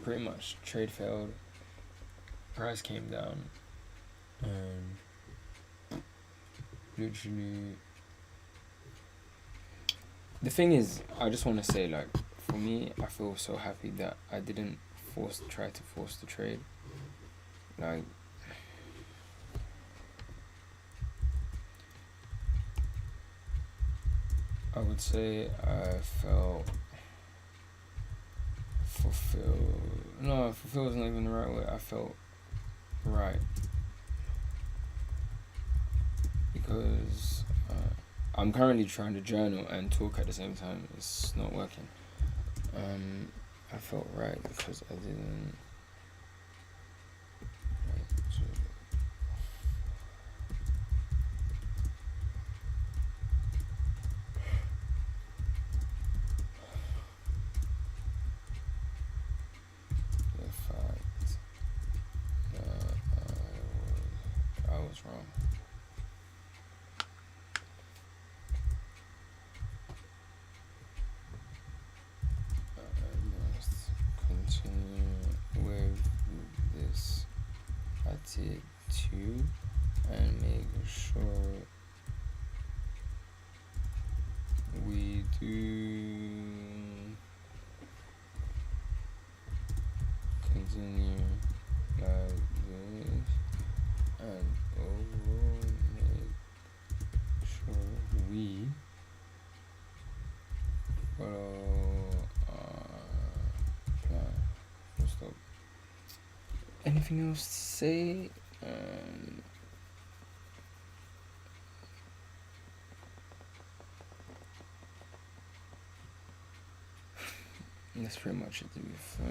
Pretty much, trade failed, price came down, literally. The thing is, I just want to say, like, for me, I feel so happy that I didn't try to force the trade. Like, I would say I felt fulfilled. No, fulfilled isn't even the right word. I felt right. Because I'm currently trying to journal and talk at the same time. It's not working. I felt right because I didn't. The fact that I was wrong. Continue with this attitude and make sure we do continue like this and overall make sure we follow plan. Full stop. Anything else to say? That's pretty much it, to be fair.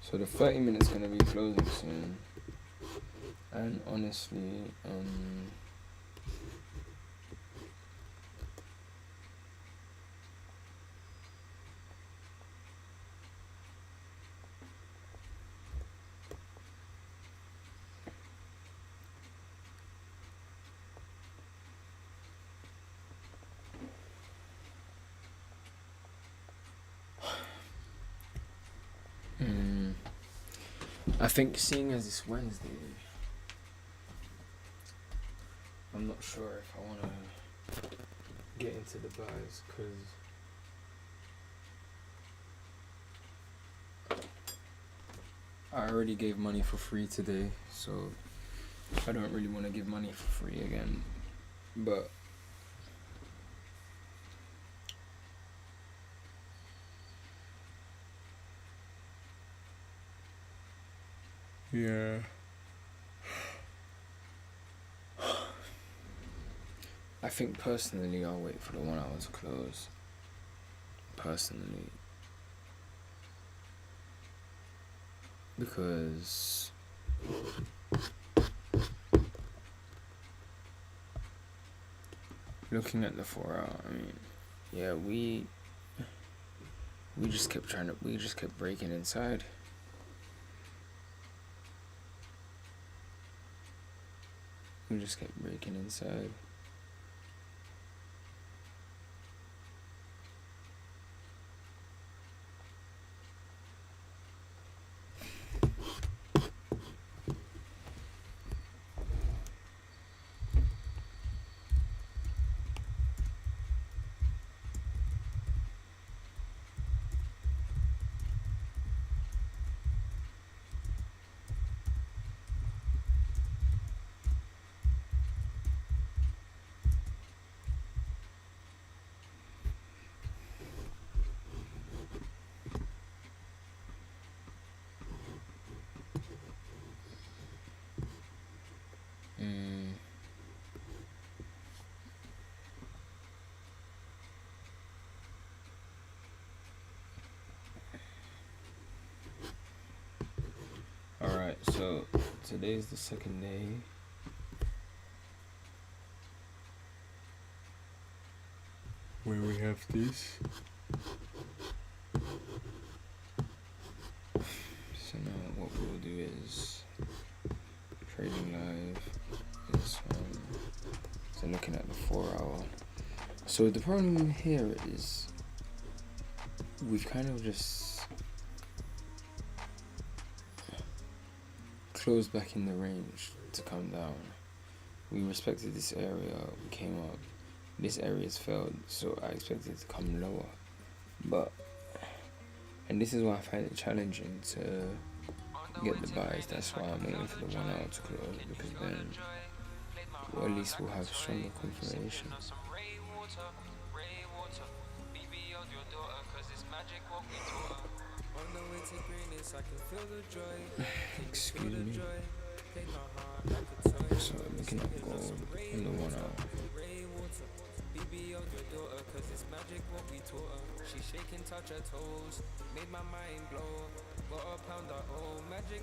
So the 30 minutes gonna be closing soon, and honestly, I think seeing as it's Wednesday, I'm not sure if I want to get into the buys because I already gave money for free today, so I don't really want to give money for free again. But yeah, I think personally I'll wait for the 1 hour to close. Personally, because looking at the 4 hour, I mean, yeah, we just kept breaking inside. We just kept breaking inside. Alright, so today's the second day. Where we have this. So now what we'll do is trading live is so looking at the 4 hour. So the problem here is we've kind of just closed back in the range to come down. We respected this area, we came up, this area's failed, so I expected it to come lower. And this is why I find it challenging to get the buys. That's why I'm waiting for the 1 hour to close, because then at least we'll have stronger confirmation. Excuse me. So looking at gold in the 1 hour. She shaking, touch her toes, made my mind blow. Got a pound of oh, magic,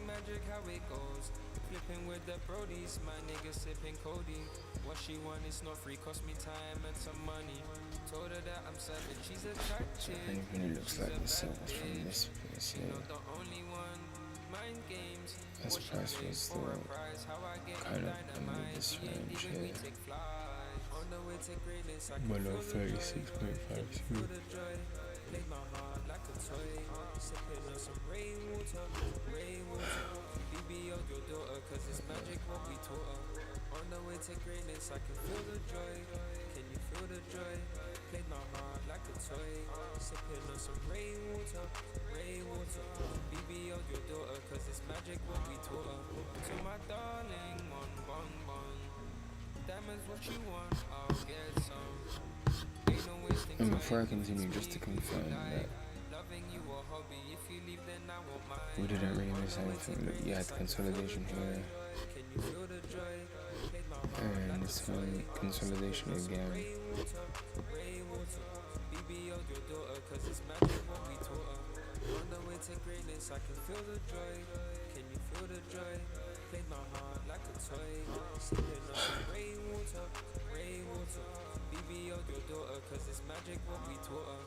how it goes. Flipping with the brodies, my nigga sipping codeine. What she want is not free, cost me time and some money. Told her that I'm savage, she's attractive. Anything that looks like the silver from this place here. The only one, mind games. This price was still kind of under this range here. Below 36.52. On the way to greatness, I can feel the joy. Can you feel the joy? Played my heart like a toy. Sipping on some rainwater. BB out your daughter, cause it's magic what we taught her. To my darling, bon. Diamonds what you want, I'll get some. Ain't no wasting time. And before I continue, just to confirm that Loving you a hobby, if you leave then I won't mind. we didn't really miss anything. Look, you had consolidation here. Can you feel the joy? And this one, consolidation again. BB out your daughter, cause it's magic what we taught her. On the way to greatness, I can feel the joy. Can you feel the joy? Played my heart like a toy. Sipping on some rainwater. BB out your daughter, cause it's magic what we taught her.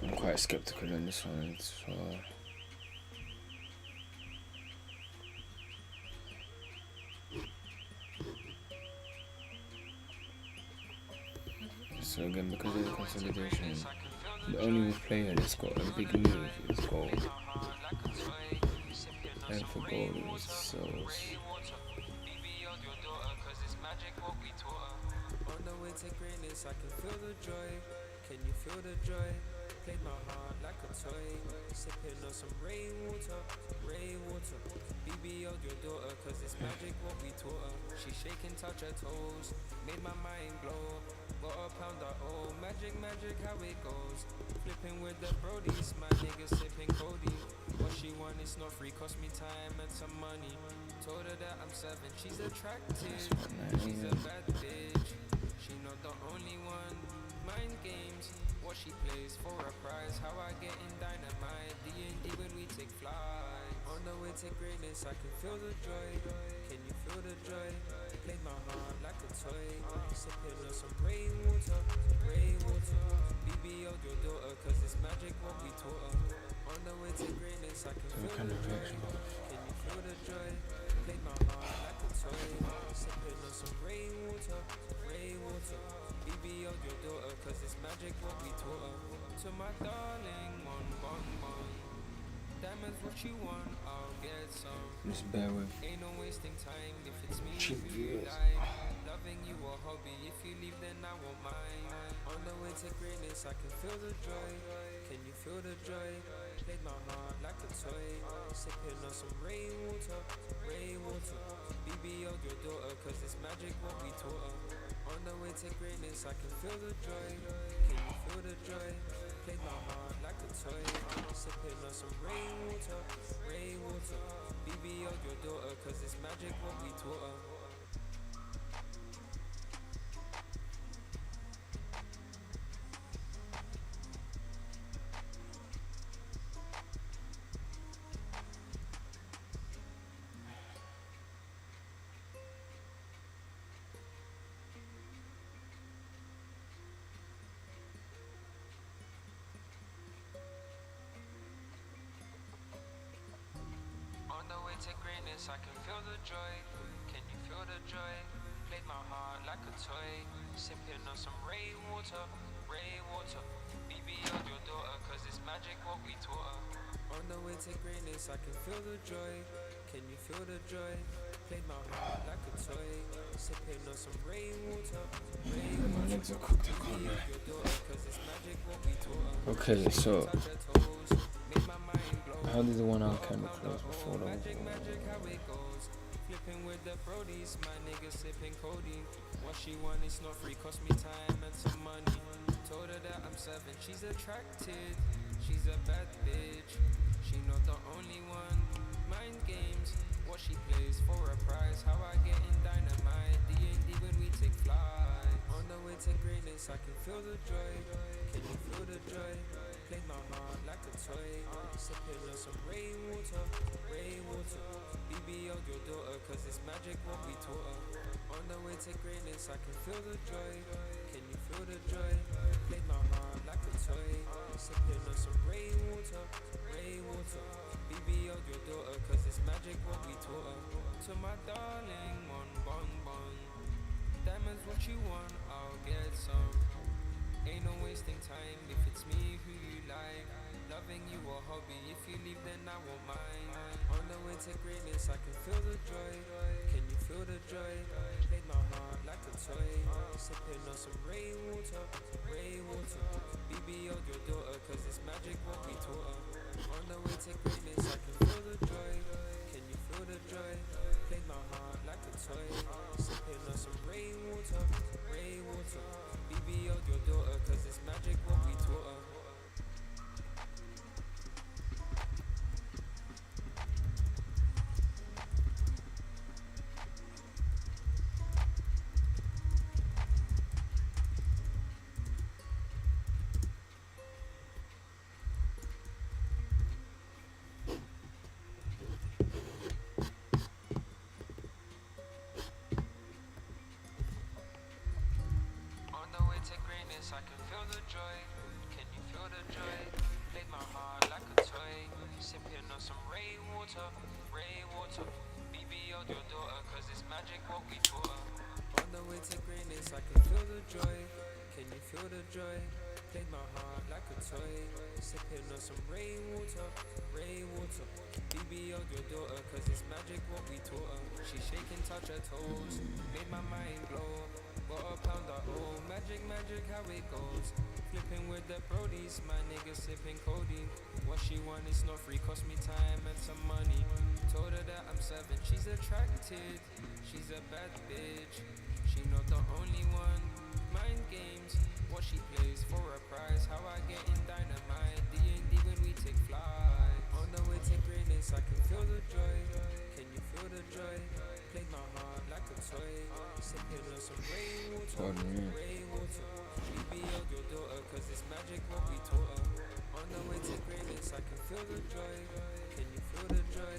I'm quite skeptical on this one, so again, because of the consolidation, the only player that's got a big move is gold. And for gold it was sales. On the way to greatness, I can feel the joy. Can you feel the joy? Played my heart like a toy. Sipping on some rainwater. BB out your daughter, cause it's magic what we taught her. She shaking, touch her toes, made my mind blow. Got a pound of oh, magic, how it goes. Flipping with the brodies, my nigga sipping codeine. What she want is not free, cost me time and some money. Told her that I'm 7, she's attractive. She's a bad bitch. She not the only one. Mind games, what she plays for a prize. How I get in dynamite, D&D when we take flight. On the way to greatness, I can feel the joy. Can you feel the joy? Played my heart like a toy. Sipping on some rainwater. BB out your daughter, cause it's magic what we taught her. On the way to greatness, I can feel the joy. Can you feel the joy? Played my heart like a toy. Sipping on some rainwater. BB out your daughter, cause it's magic what we taught her. To my darling, bon. Diamonds what you want, I'll get some. Just bear with. Ain't no wasting time if it's me Cheap if you views. die. Loving you a hobby, if you leave then I won't mind. On the way to greatness, I can feel the joy. Can you feel the joy? Played my heart like a toy. Sipping on some rainwater. BB out your daughter, cause it's magic what we taught her. On the way to greatness, I can feel the joy. Can you feel the joy? Played my heart like a toy. Sipping on some rainwater. BB out your daughter, cause it's magic what we taught her. taught her. On the way to greatness, I can feel the joy. Can you feel the joy? Played my heart like a toy. Sipping on some rainwater, rainwater. BB on your daughter, cause it's magic what we taught her. On the way to greatness, I can feel the joy. Can you feel the joy? Played my heart like a toy. Sipping on some rainwater, rainwater. My legs are cooked, I can't lie. Your daughter, cause it's magic what we taught her. Okay, so Touch her toes, make my mind blow. how did the 1 hour candle close before the Magic, magic, how it goes. Flipping with the brodies, my nigga sipping codeine. What she want is not free, cost me time and some money. Told her that I'm 7, she's attracted. She's a bad bitch. She not the only one. Mind games, what she plays for a prize. How I get in dynamite, D&D when we take flight. On the way to greatness, I can feel the joy. Can you feel the joy? Play my heart like a toy. Sipping on some rainwater, rainwater. BB on your daughter, cause it's magic what we taught her. On the way to greatness, I can feel the joy. Can you feel the joy? Play my heart like a toy. Sipping on some rainwater, rainwater. BB on your daughter, cause it's magic what we taught her. To my darling, one bon bon. Diamonds what you want, I'll get some. Ain't no wasting time if it's me who you like. Loving you a hobby, if you leave then I won't mind. On the way to greatness, I can feel the joy. Can you feel the joy? Played my heart like a toy. Sipping on some rainwater, rainwater. BB on your daughter, cause it's magic what we taught her. On the way to greatness, I can feel the joy. Can you feel the joy? Played my heart like a toy. Sipping on some rainwater, rainwater. BB on your daughter, cause it's magic what we taught her. On the way to greatness, I can feel the joy. Can you feel the joy? Played my heart like a toy. Sipping on some rainwater, rainwater. BB on your daughter, cause it's magic what we taught her. On the way to greatness, I can feel the joy. Can you feel the joy? Played my heart like a toy. Sipping on some rainwater, rainwater. BB on your daughter, cause it's magic what we taught her. She shaking, touch her toes, made my mind blow. Got a pound of oh, magic, magic, how it goes. Flipping with the brodies, my nigga sipping codeine. What she want is not free, cost me time and some money. Told her that I'm 7, she's attracted. She's a bad bitch. She not the only one. Mind games, what she plays for a prize. How I get in dynamite, D&D when we take flight. On the way to greatness, I can feel the joy. Can you feel the joy? Played my heart like a toy. Sipping on some rainwater, rainwater. BB on your daughter, cause it's magic what we taught her. On the way to greatness, I can feel the joy. Can you feel the joy?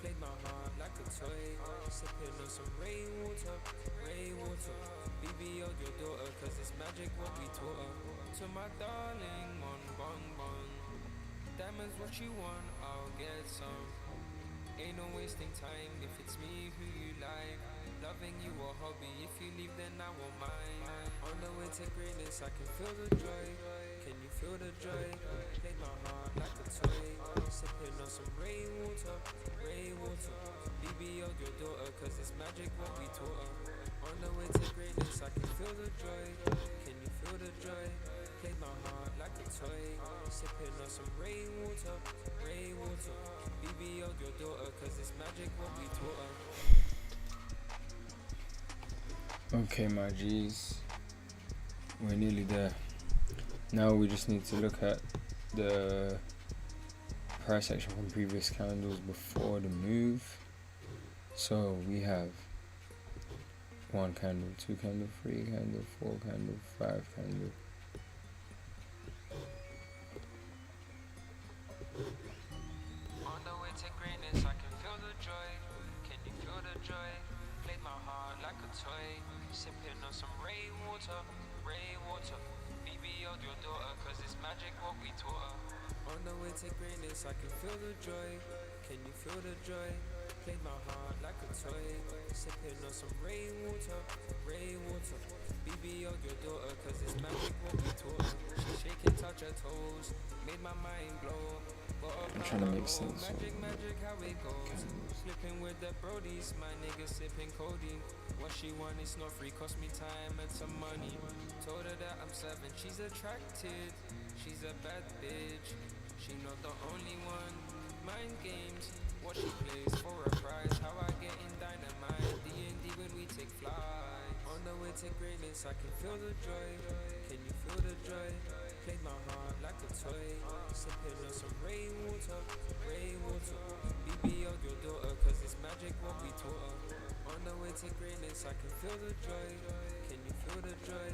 Played my heart like a toy. Sipping on some rainwater, rainwater. BB on your daughter, cause it's magic what we taught her. To my darling, one bon bon. Diamonds what you want, I'll get some. Ain't no wasting time if it's me who you like. Loving you a hobby, if you leave then I won't mind. On the way to greatness, I can feel the joy. Can you feel the joy? Played my heart like a toy. Sipping on some rainwater, rainwater. BB on your daughter, cause it's magic what we taught her. On the way to greatness, I can feel the joy. Can you feel the joy? Played my heart like a toy. Sipping on some rainwater, rainwater. BB on your daughter, cause it's magic what we taught her. Okay, my G's, we're nearly there. Now we just need to look at the price action from previous candles before the move. So we have 1 candle, 2 candle, 3 candle, 4 candle, 5 candle. On the way to greatness, I can feel the joy. Can you feel the joy? Played my heart like a toy. Sipping on some rainwater, rainwater. BB out your daughter, cause it's magic what we taught her. On the way to greatness, I can feel the joy. Can you feel the joy? Played my heart like a toy. Sipping on some rainwater, rainwater. BB out your daughter, cause it's magic what we taught her. She shaking, touch her toes, made my mind blow. I'm trying to make sense of Magic, how it goes. Flipping with the brodies, my nigga sipping codeine. What she want is not free, cost me time and some money. Told her that I'm 7, she's attracted. She's a bad bitch, she not the only one. Mind games, what she plays for a prize. How I get in dynamite, D&D when we take flight. On the way to greatness, I can feel the joy. Can you feel the joy? Played my heart like a toy. Sipping on some rainwater, rainwater. BB out your daughter, cause it's magic what we taught her. On the way to greatness, I can feel the joy. Can you feel the joy?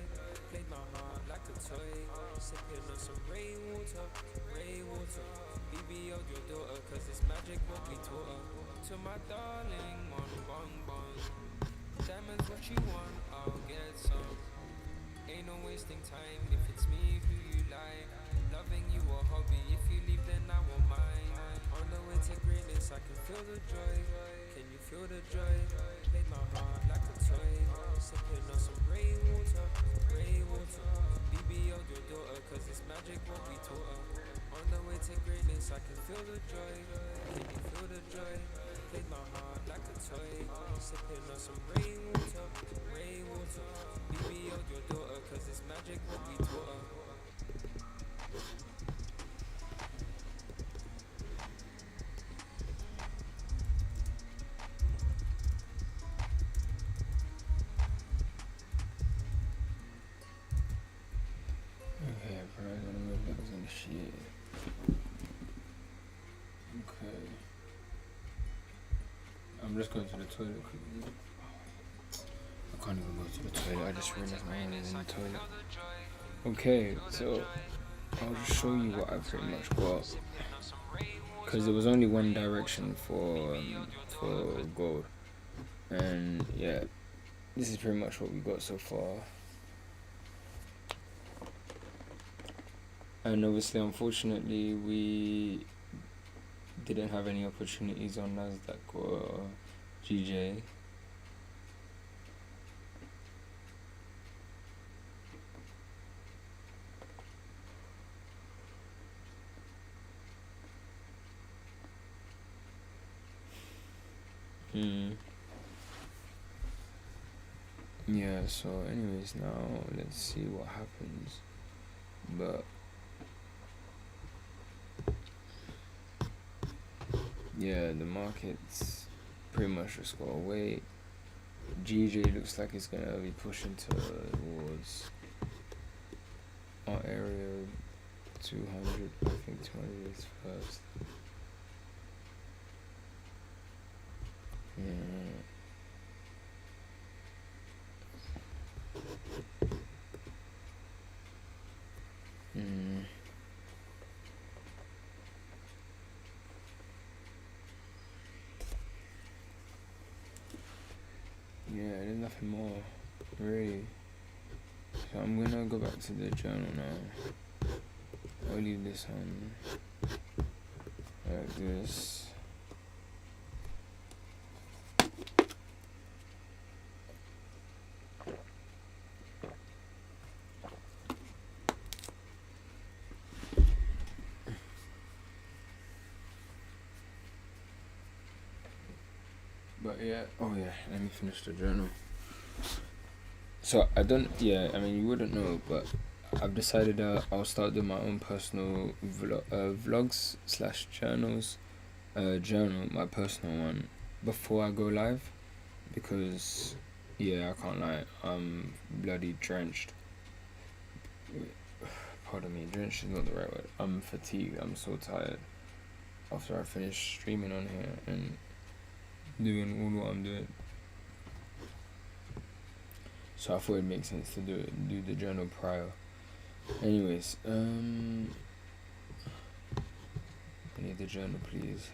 Played my heart like a toy. Sipping on some rainwater, rainwater. BB out your daughter, cause it's magic what we taught her. To my darling, one bong bong. Diamonds what you want, I'll get some. Ain't no wasting time if it's me who you like. Loving you a hobby, if you leave then I won't mind. On the way to greatness, I can feel the joy. Can you feel the joy? Played my heart like a toy. Sipping on some rainwater, rainwater. BB out your daughter, cause it's magic what we taught her. On the way to greatness, I can feel the joy. Can you feel the joy? Played my heart like a toy. Sipping on some rainwater, rainwater. BB out your daughter, cause it's magic what we taught her. Okay, bro, I'm gonna move that was in the shit. Okay. I'm just going to the toilet quickly. I can't even go to the toilet, I just realized my hand is in the toilet. Okay, so I'll just show you what I pretty much got. Because there was only one direction for gold. And yeah, this is pretty much what we got so far. And obviously, unfortunately, we didn't have any opportunities on Nasdaq or GJ. Yeah, so anyways, now let's see what happens. But yeah, the market's pretty much just gotta wait. GJ looks like it's gonna be pushing towards our area 200. I think 200 is first. Yeah. Yeah, there's nothing more, really. So I'm gonna go back to the journal now. I'll leave this on like this. But yeah, oh yeah, let me finish the journal. So I mean you wouldn't know, but I've decided I'll start doing my own personal vlogs / journals, journal, my personal one, before I go live, because yeah, I can't lie, I'm bloody drenched. Pardon me, drenched is not the right word. I'm fatigued, I'm so tired after I finish streaming on here and doing all what I'm doing. So I thought it makes sense to do the journal prior. Anyways, I need the journal, please.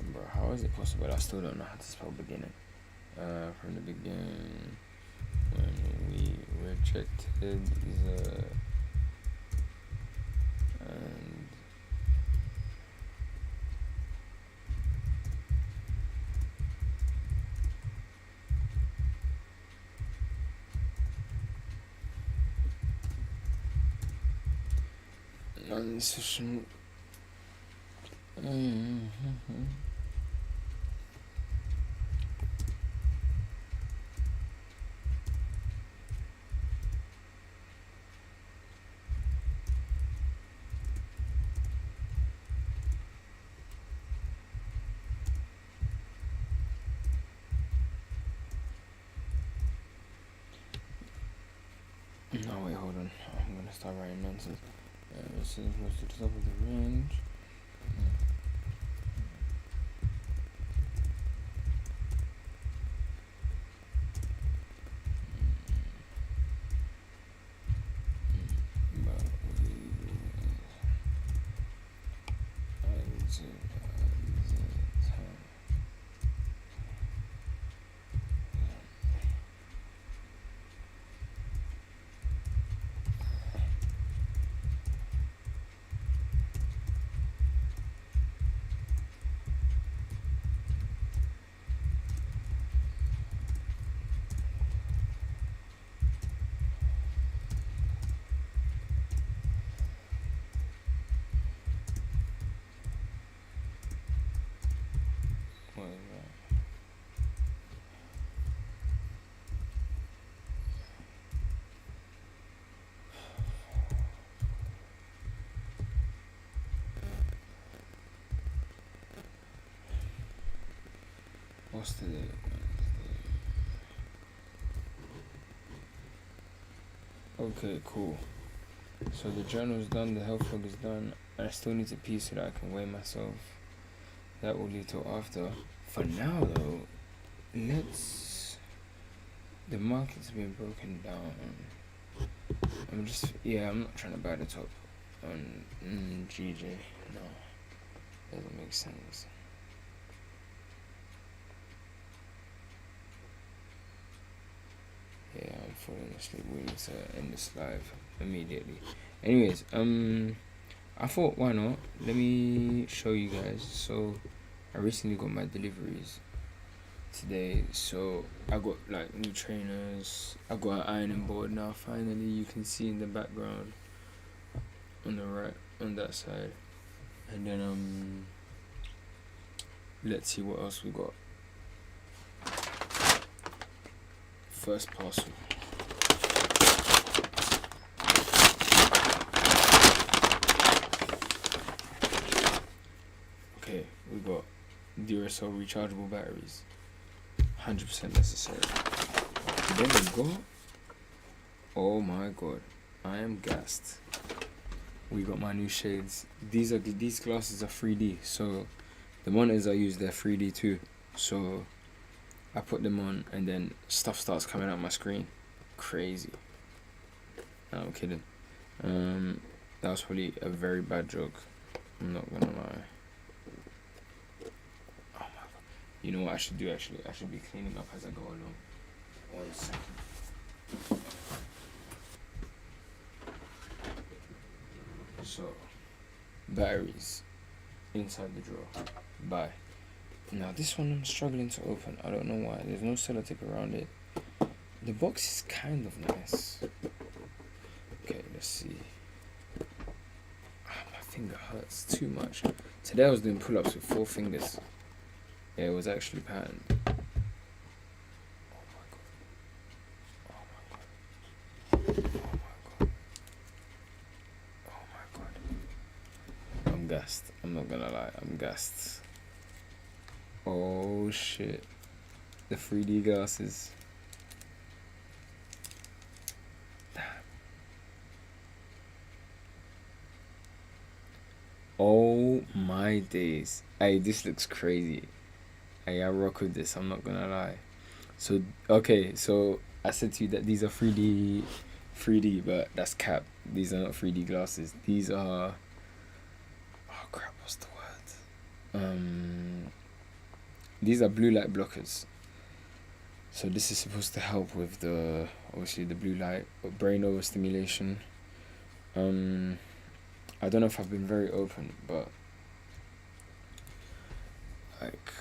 Bro, how is it possible? I still don't know how to spell beginning. From the beginning, when we rejected the non-session. No, wait, hold on. I'm gonna start writing nonsense. This is close to the top of the range. But what is that? What's the date? Okay, cool. So the journal's done, the health log is done. I still need to piece so that I can weigh myself. That will lead to after. For now though, the market's been broken down. I'm not trying to buy the top on GJ. No, doesn't make sense. Yeah, I'm falling asleep. We need to end this live immediately. Anyways, I thought, why not? Let me show you guys. So, I recently got my deliveries today. So, I got like new trainers. I got an ironing board now. Finally, you can see in the background on the right, on that side. And then let's see what else we got. First parcel. Okay, we got Duracell rechargeable batteries, 100% necessary. Then we got, oh my god, I am gassed. We got my new shades. These glasses are 3D, so the monitors I use, they're 3D too. So I put them on and then stuff starts coming out my screen. Crazy. No, I'm kidding. That was probably a very bad joke. I'm not gonna lie. Oh my god. You know what I should do actually? I should be cleaning up as I go along. 1 second. So, batteries inside the drawer. Bye. Now this one I'm struggling to open. I don't know why. There's no sellotape around it. The box is kind of nice. Okay, let's see. My finger hurts too much. Today I was doing pull-ups with 4 fingers. Yeah, it was actually patterned. Oh my god. Oh my god. Oh my god. I'm gassed. I'm not gonna lie. I'm gassed. Oh shit. The 3D glasses. Oh my days. Hey, this looks crazy. Hey, I rock with this, I'm not gonna lie. So, okay, so I said to you that these are 3D, but that's cap. These are not 3D glasses. These are, oh crap, what's the word? These are blue light blockers. So this is supposed to help with the, obviously the blue light, brain overstimulation. I don't know if I've been very open, but like,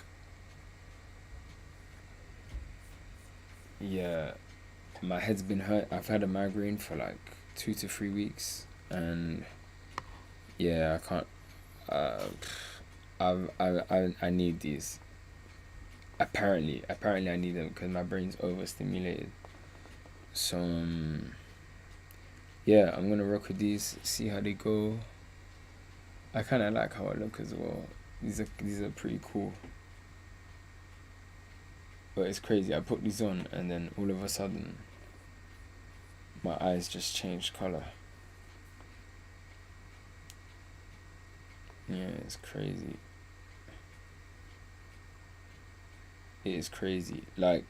yeah, my head's been hurt. I've had a migraine for like 2 to 3 weeks, and yeah, I can't. I need these. Apparently I need them because my brain's overstimulated. So yeah, I'm gonna rock with these, see how they go. I kind of like how I look as well. These are pretty cool. But it's crazy. I put these on and then all of a sudden my eyes just changed color. Yeah, it's crazy. It is crazy. Like,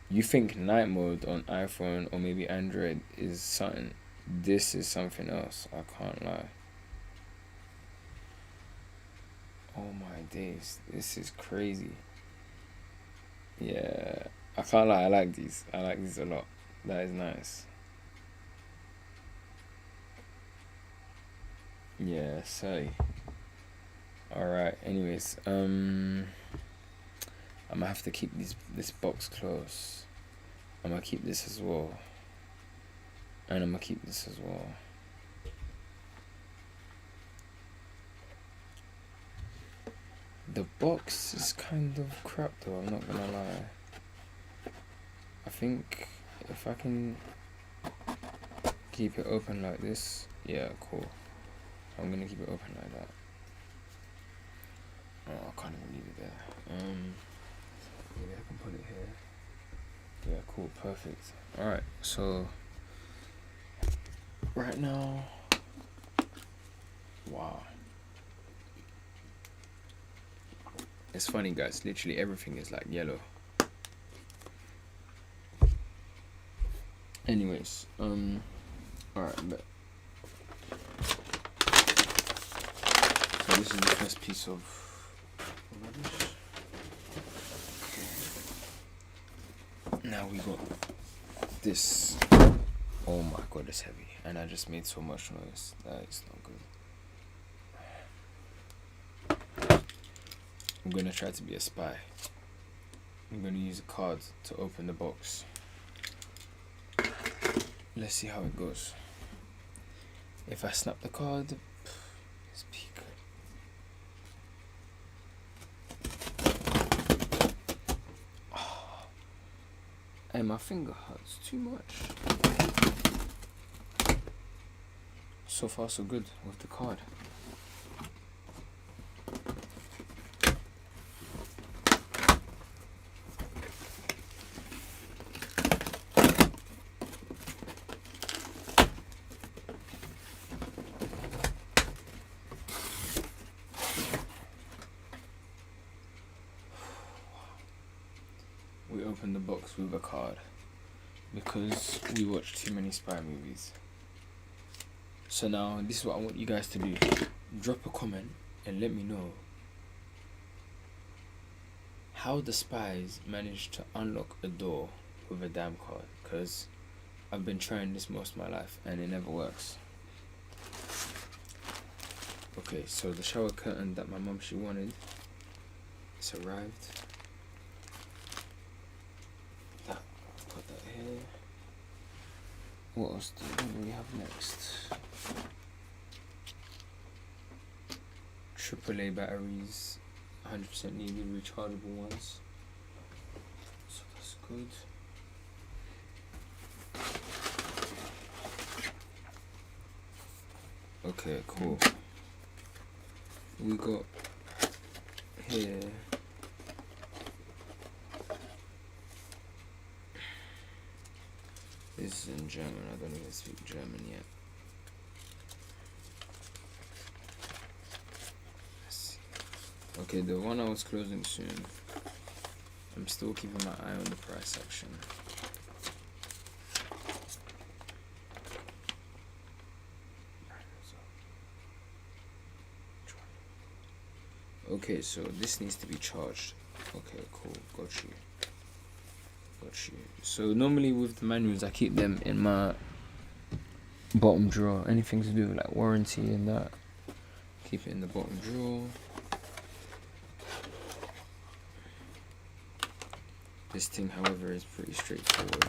you think night mode on iPhone or maybe Android is something. This is something else. I can't lie. Oh my days. This is crazy. Yeah. I can't lie. I like these. I like these a lot. That is nice. Yeah, sorry. Alright, anyways. I'm gonna have to keep this box close. I'm gonna keep this as well. And I'm gonna keep this as well. The box is kind of crap though, I'm not gonna lie. I think if I can keep it open like this, yeah, cool. I'm gonna keep it open like that. Oh, I can't even leave it there. Maybe I can put it here. Yeah, cool, perfect. Alright, so right now, wow. It's funny, guys, literally everything is like yellow. Anyways, alright, but so this is the first piece of rubbish. Okay. Now we got this. Oh my god, it's heavy, and I just made so much noise. That is not good. I'm gonna try to be a spy. I'm gonna use a card to open the box. Let's see how it goes. If I snap the card, it's peak. Oh. And my finger hurts too much. So far so good with the card. We opened the box with a card because we watched too many spy movies. So now this is what I want you guys to do. Drop a comment and let me know how the spies managed to unlock a door with a damn card, because I've been trying this most of my life and it never works. Okay, so the shower curtain that my mum she wanted, it's arrived. Put that here. What else do we have next? AAA batteries, 100% needed, rechargeable ones. So that's good. Okay, cool. We got here. This is in German, I don't even speak German yet. Okay, the 1 hour's closing soon. I'm still keeping my eye on the price action. Okay, so this needs to be charged. Okay, cool. Got you. So normally with the manuals, I keep them in my bottom drawer. Anything to do with like warranty and that, keep it in the bottom drawer. This thing, however, is pretty straightforward.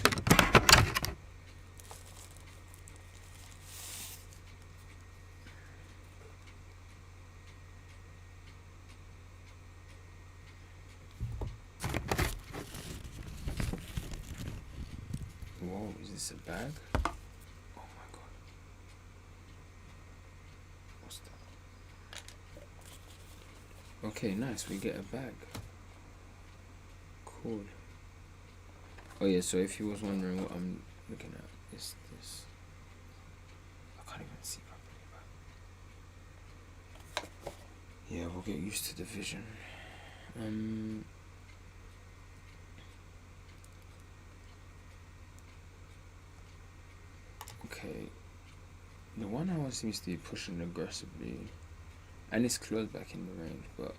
Whoa, is this a bag? Oh my god. What's that? Okay, nice, we get a bag. Cool. Oh yeah, so if you was wondering what I'm looking at, is this. I can't even see properly, but yeah, we'll get used to the vision. Okay, the 1 hour seems to be pushing aggressively, and it's close back in the range, but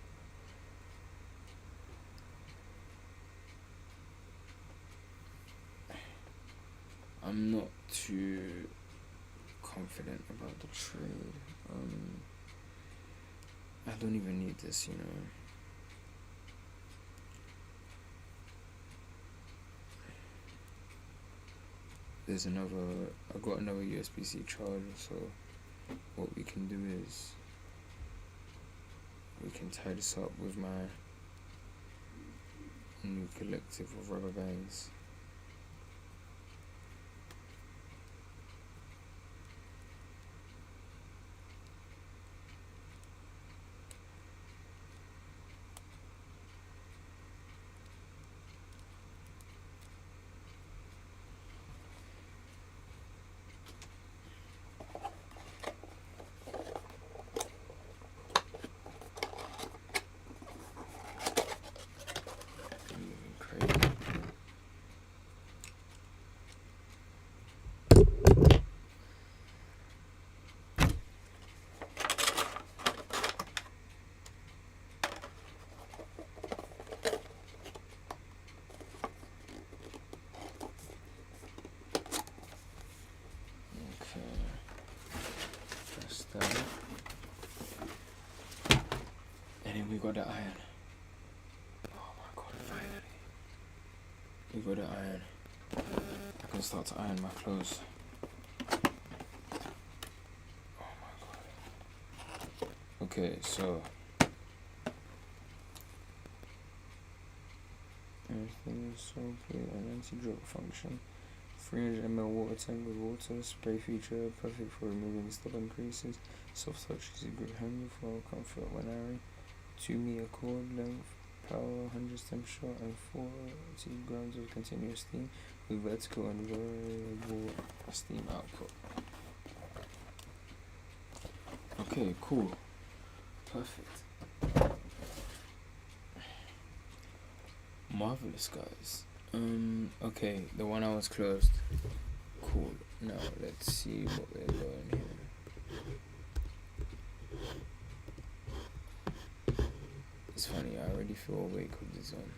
I'm not too confident about the trade. I don't even need this, you know. There's I got another USB-C charger, so what we can do is we can tie this up with my new collective of rubber bands. And then we got the iron. Oh my god, finally. We got the iron. I can start to iron my clothes. Oh my god. Okay, so everything is so clear. An anti-drop function. 300 ml water tank with water spray feature, perfect for removing stubborn creases. Soft touch, easy grip handle for comfort when airing. 2 meter cord length, power 100 temperature, and 40 grams of continuous steam with vertical and variable steam output. Okay, cool. Perfect. Marvelous, guys. Okay, the 1 hour's closed. Cool. Now let's see what we're doing here. It's funny, I already feel awake with this on.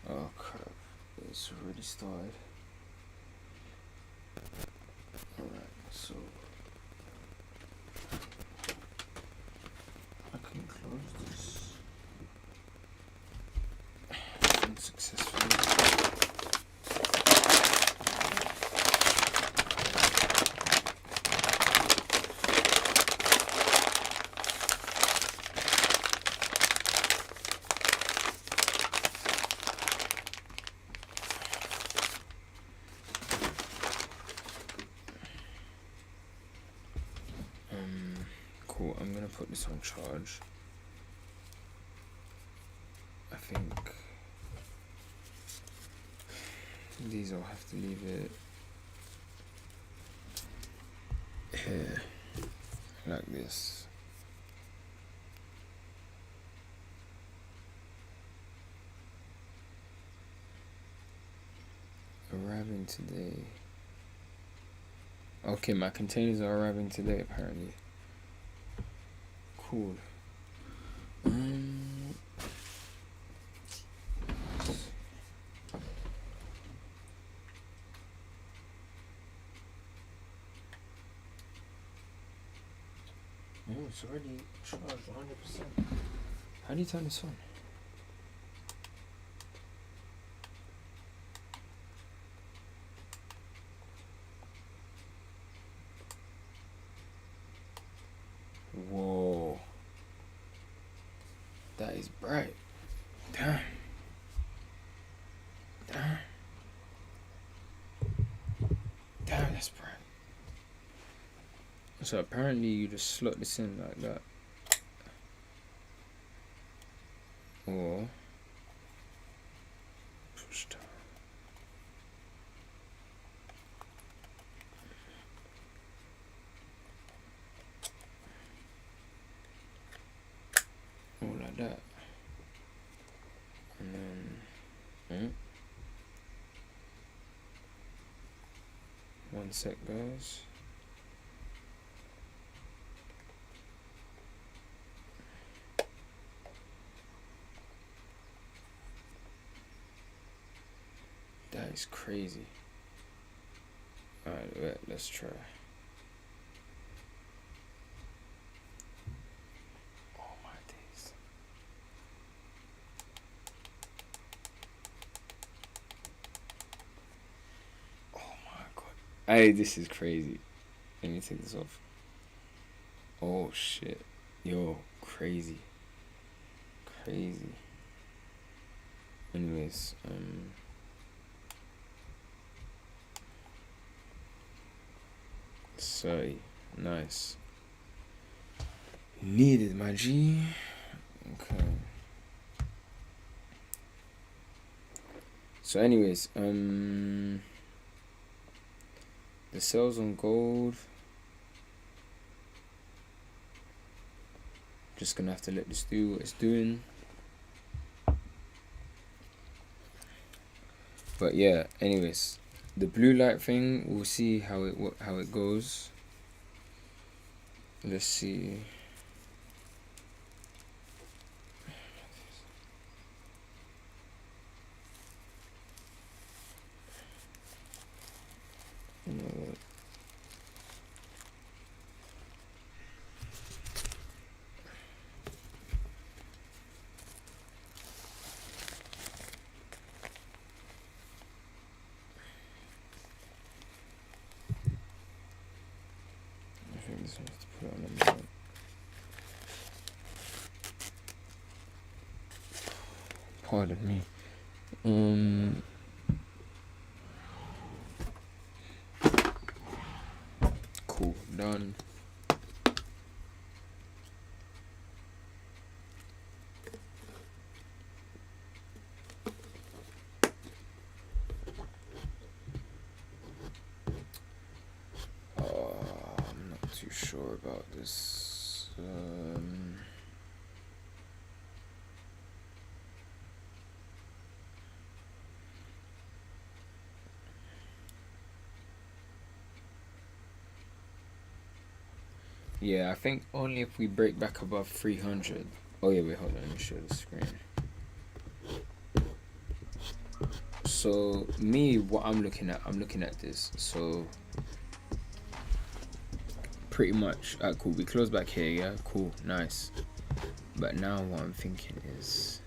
Oh crap, it's already started. Alright, so I can close this unsuccessfully. Cool, I'm gonna put this on charge. I think These I'll have to leave it here, like this. Arriving today. Okay, my containers are arriving today apparently. Cool. Oh, it's already charged 100%. How do you turn this on? Whoa. That is bright. Damn. Damn. Damn, that's bright. So apparently you just slot this in like that. Or push down. Or like that. And then one sec guys. That is crazy. Alright, wait, let's try. Oh my days. Oh my god. Hey, this is crazy. Let me take this off. Oh shit. Yo, crazy. Crazy. Anyways, so nice. Needed, my G. Okay. So anyways, the sales on gold. Just gonna have to let this do what it's doing. But yeah, anyways, the blue light thing, we'll see how it goes. Let's see. You know what? I just have to put it on the map. Pardon me. Cool, done. I'm not too sure about this. Yeah, I think only if we break back above 300. Oh yeah, wait, hold on, let me show the screen. So me, what I'm looking at this. So pretty much, cool. We close back here, yeah, cool, nice. But now what I'm thinking is,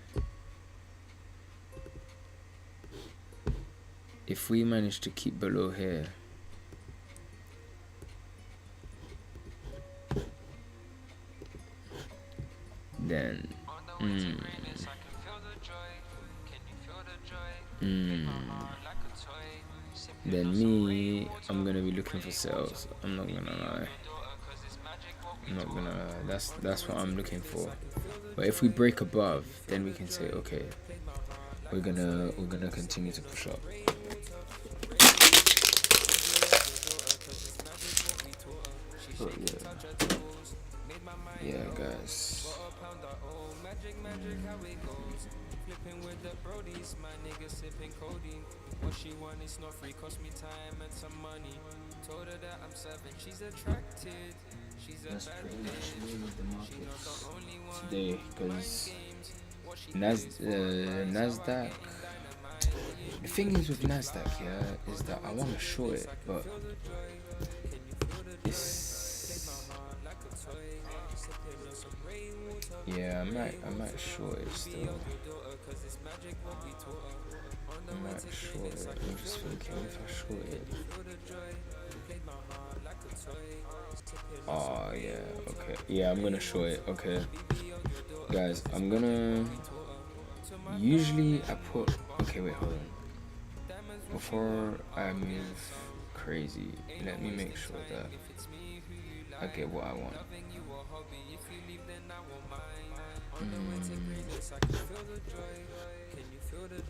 if we manage to keep below here, then then me, I'm gonna be looking for sales. I'm not gonna lie. That's what I'm looking for. But if we break above, then we can say, okay, we're gonna continue to push up. but yeah, guys. Flipping with the brodies, my nigga sipping codeine. What she want is not free, cost me time and some money. Told her that I'm 7, she's attracted. She's a That's bad pretty much bitch. really the She's not markets the only one. today, because What she Nasdaq. The thing is with Nasdaq, yeah, is that I want to short it, but it's yeah, I might short it still. I might short it. I'm just thinking if I short it. Oh yeah, okay. Yeah, I'm gonna short it. Okay, guys, I'm gonna. Usually I put. Okay, wait, hold on. Before I move crazy, let me make sure that I get what I want.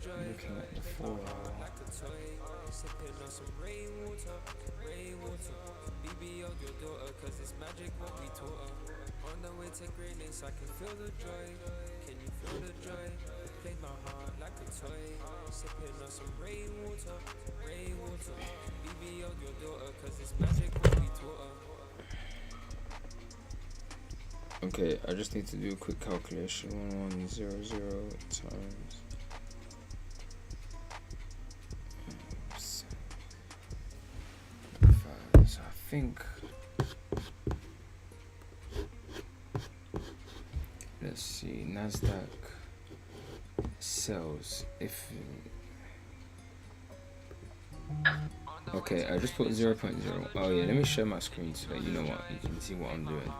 Looking at the 4 hour. On the way to greatness, I can feel the joy. Can you feel the joy? Played my heart like a toy. Sipping on some rainwater. BB on your daughter, cause it's magic what we taught her. Okay, I just need to do a quick calculation. 1100 times. So I think. Let's see, Nasdaq sells if. Okay, I just put 0.0. Oh yeah, let me share my screen so that you know what you can see what I'm doing.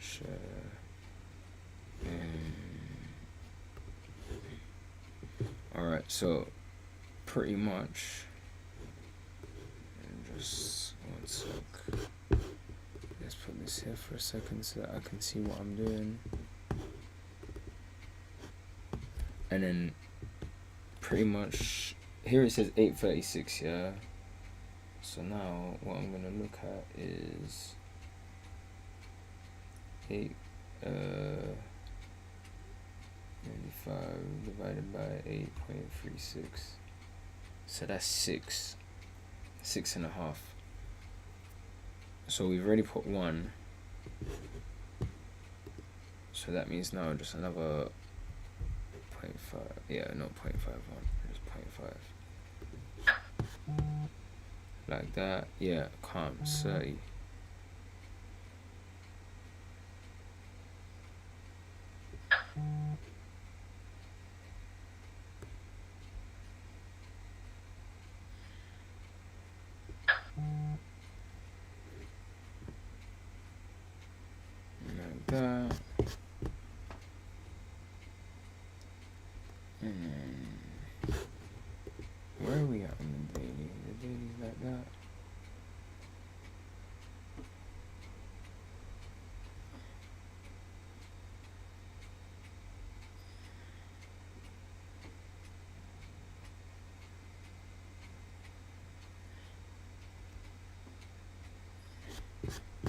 Share. Alright, so pretty much. Just 1 sec. Let's put this here for a second so that I can see what I'm doing. And then pretty much here it says 8:36, yeah. So now what I'm gonna look at is 95 divided by 8.36. So that's 6.5. So we've already put 1. So that means now just another 0.5. Yeah, no 0.51. Just 0.5. Like that. Yeah, calm. 30. Like that. Where are we at on the daily? The daily's like that.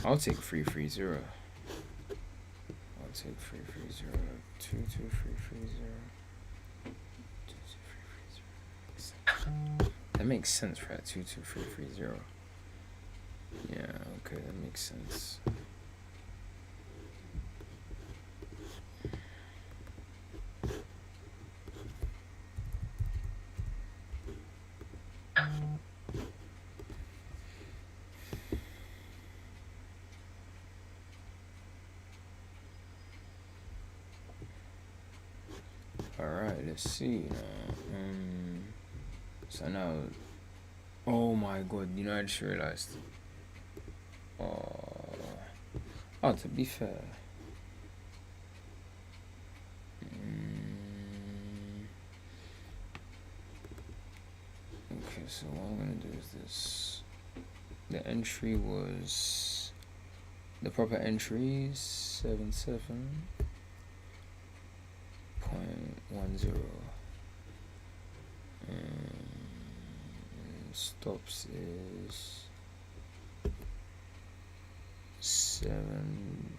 I'll take 330. I'll take 330. 22330. That makes sense, right? 22330. Yeah, okay, that makes sense. Alright, let's see now. So now, oh my god, you know, I just realized. Oh, to be fair. Okay, so what I'm gonna do is this. The entry was, the proper entry is 77.10. stops is 7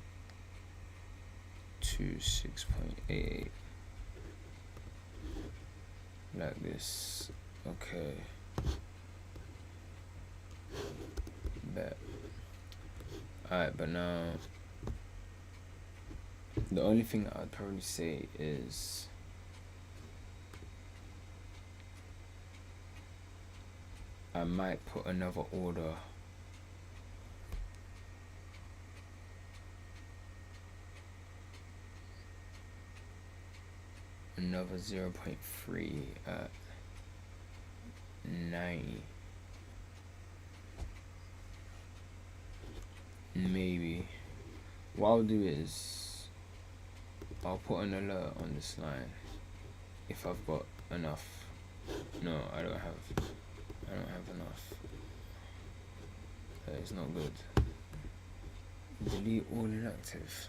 to 6.88, like this. Okay, bet. Alright, but now the only thing I'd probably say is I might put another order another 0.3 at 90, maybe. What I'll do is I'll put an alert on this line if I've got enough. No, I don't have enough. That is not good. Delete all inactive.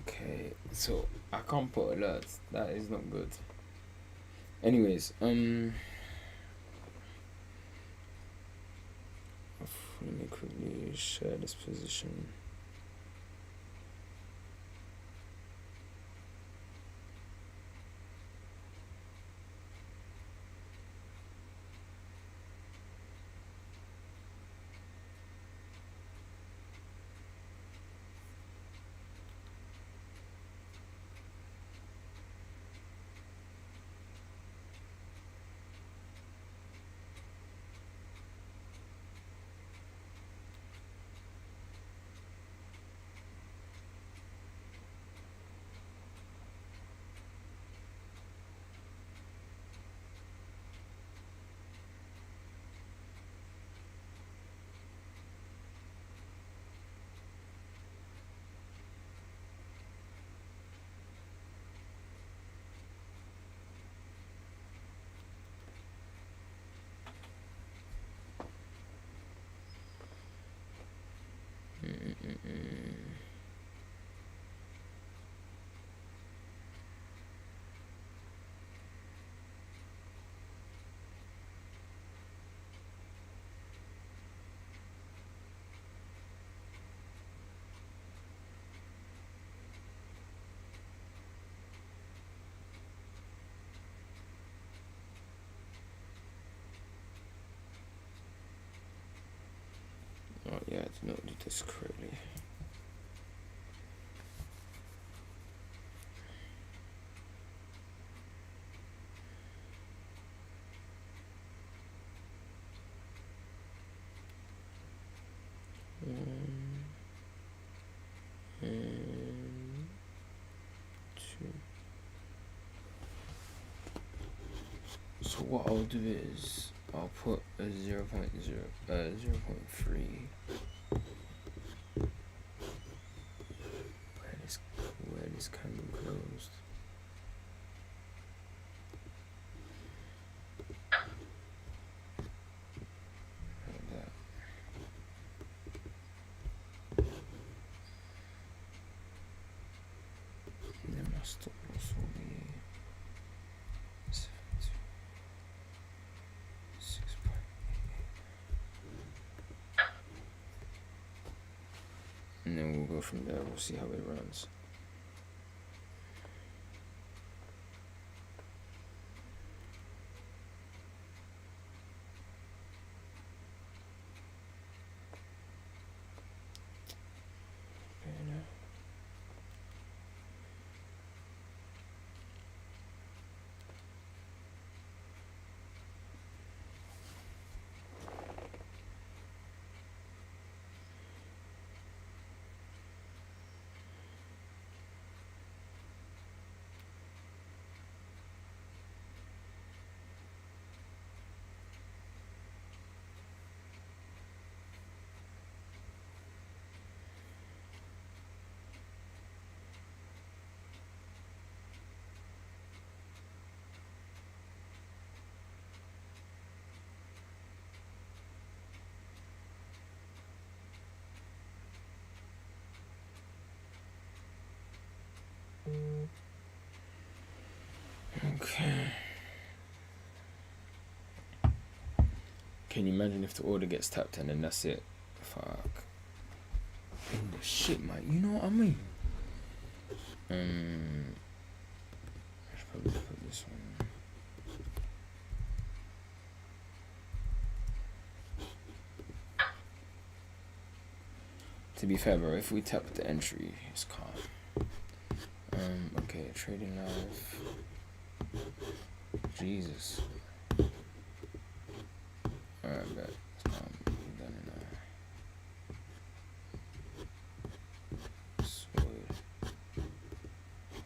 Okay, so I can't put alerts. That is not good. Anyways, let me quickly share this position. Oh yeah, I did not do this correctly. So what I'll do is I'll put a 0.3 where this candle closed. Like that. And then my stop loss will be 6.8. And then we'll go from there. We'll see how it runs. Okay. Can you imagine if the order gets tapped and then that's it? Fuck. In the shit, man. You know what I mean? I should probably put this one. To be fair, bro, if we tap the entry, it's calm. Okay, trading live. Jesus. Alright, bet. It's calm. We're done now. Sweet.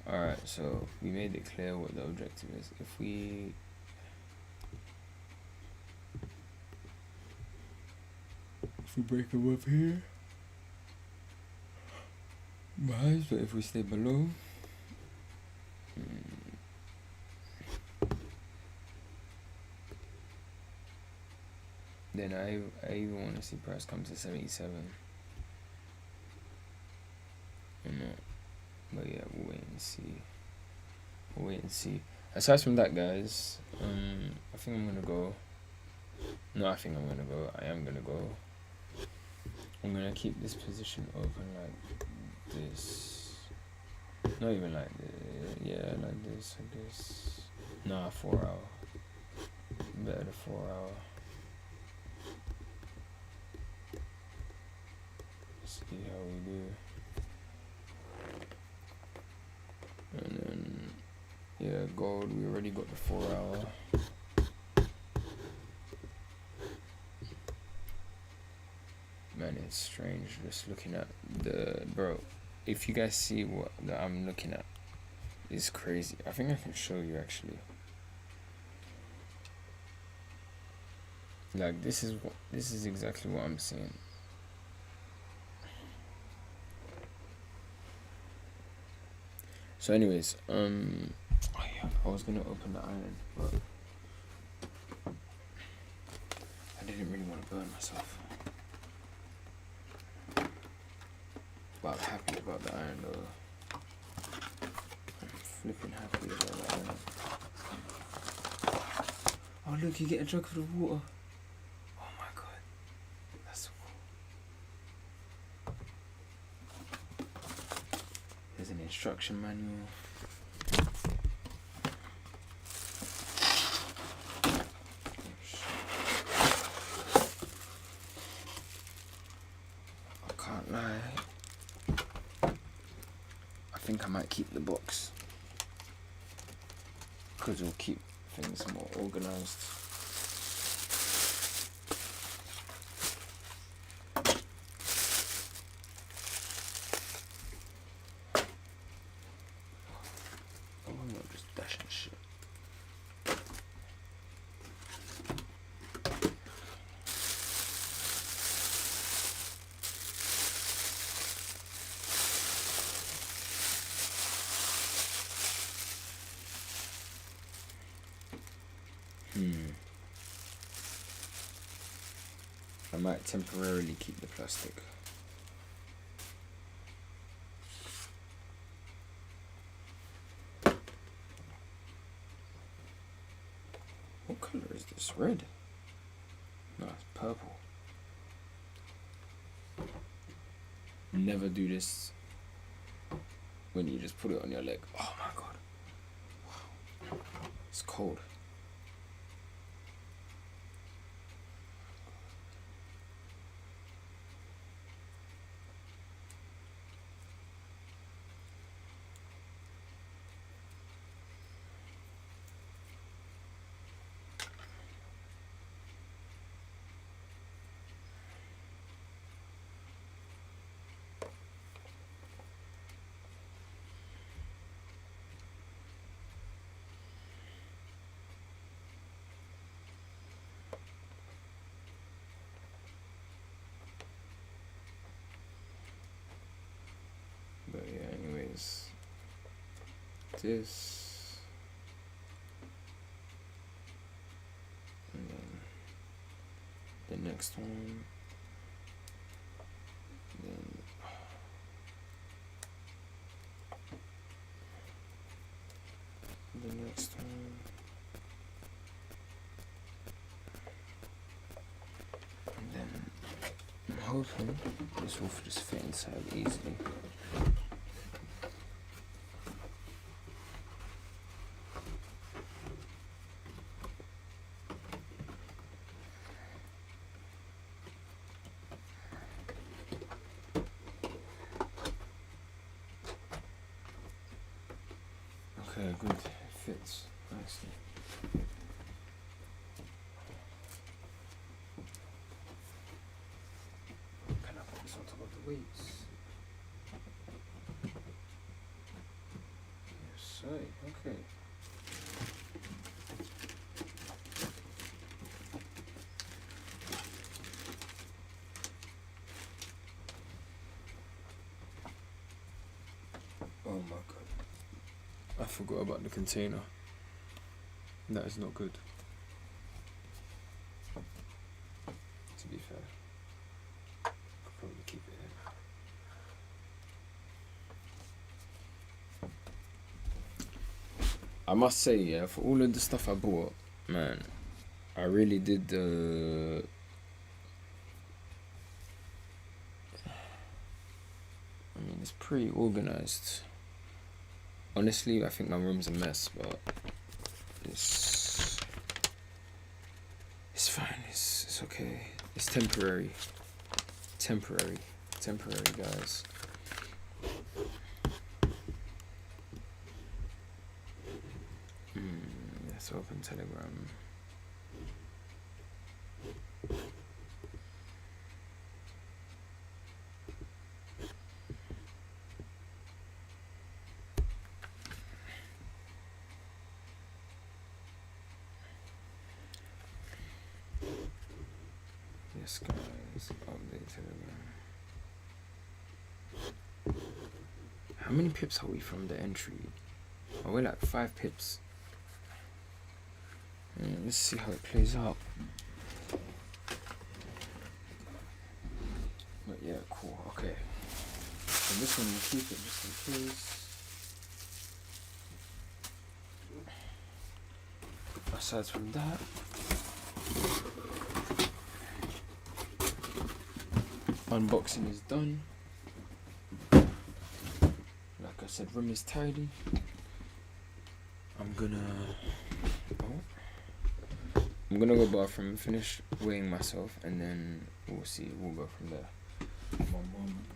Alright, so we made it clear what the objective is. If we break above here, rise, but if we stay below, then I even want to see price come to 77. You know, but yeah, we'll wait and see. We'll wait and see. Aside from that, guys, I think I'm gonna go. No, I think I'm gonna go. I am gonna go. I'm gonna keep this position open like this. Not even like this. Yeah, like this, like this. Nah, 4 hour. Better the 4 hour. See how we do. And then, yeah, gold, we already got the 4 hour. Man, it's strange just looking at the, bro, if you guys see what that I'm looking at, it's crazy. I think I can show you actually. Like, this is exactly what I'm seeing. So anyways, oh yeah, I was gonna open the iron, but I didn't really want to burn myself. But I'm happy about the iron though. I'm flipping happy about the iron. Oh look, you get a jug for the water. Oh my god, that's so cool. There's an instruction manual. I can't lie. I think I might keep the box because it'll keep things more organized. Oh, I'm not just dashing shit. I might temporarily keep the plastic. What color is this? Red? No, it's purple. Never do this when you just put it on your leg. Oh my god. Wow. It's cold. But yeah, anyways, this, and then the next one, then the next one. And then I'm hoping this will just fit inside easily. Okay, good. It fits nicely. Can I put this on top of the weights? Yes, okay. Oh my god. I forgot about the container. That is not good. To be fair. Could probably keep it in. I must say, yeah, for all of the stuff I bought, man, I really did I mean, it's pretty organized. Honestly, I think my room's a mess, but it's fine. It's okay. It's temporary. Temporary, guys. Let's open Telegram. Yes, guys, update Telegram. How many pips are we from the entry? Oh, we're like 5 pips. Let's see how it plays out. But yeah, cool. Okay. So this one we'll keep it just in case. Aside from that, unboxing is done. Like I said, room is tidy. I'm gonna go bathroom, finish weighing myself, and then we'll see. We'll go from there. One moment.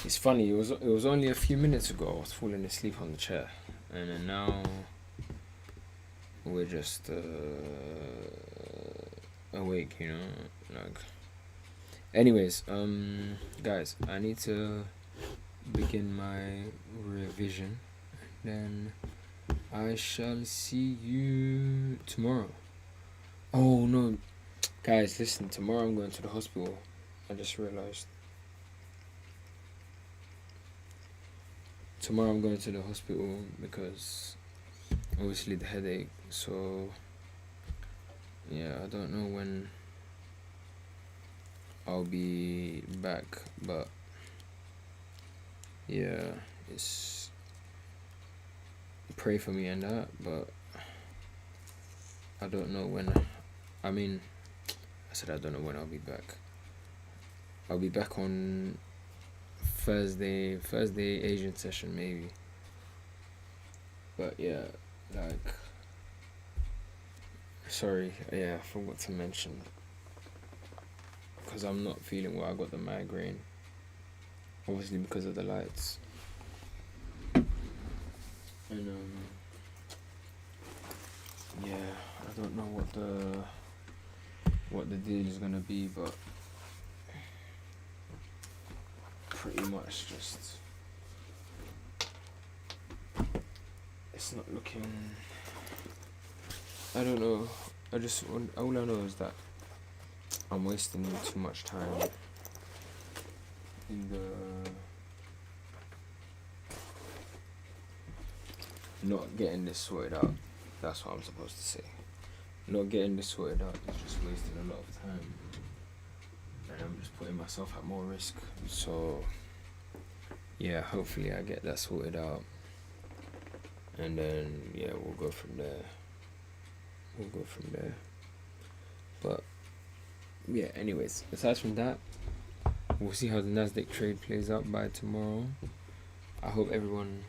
It's funny. It was only a few minutes ago I was falling asleep on the chair, and then now we're just awake. You know, like Anyways, guys, I need to begin my revision. Then I shall see you tomorrow. Oh no, guys, listen. Tomorrow I'm going to the hospital. I just realized. Tomorrow I'm going to the hospital because obviously the headache. So yeah, I don't know when I'll be back, but yeah, it's pray for me and that, but I don't know when. I mean, I said I don't know when I'll be back. I'll be back on Thursday Asian session maybe. But yeah, like, sorry, yeah, I forgot to mention, because I'm not feeling well. I got the migraine, obviously because of the lights, and yeah, I don't know what the deal is gonna be, but pretty much just it's not looking. I don't know. All I know is that I'm wasting too much time in the not getting this sorted out. That's what I'm supposed to say. Not getting this sorted out is just wasting a lot of time, and I'm just putting myself at more risk. So yeah, hopefully I get that sorted out, and then yeah, we'll go from there. But yeah, anyways, aside from that, we'll see how the Nasdaq trade plays out by tomorrow. I hope everyone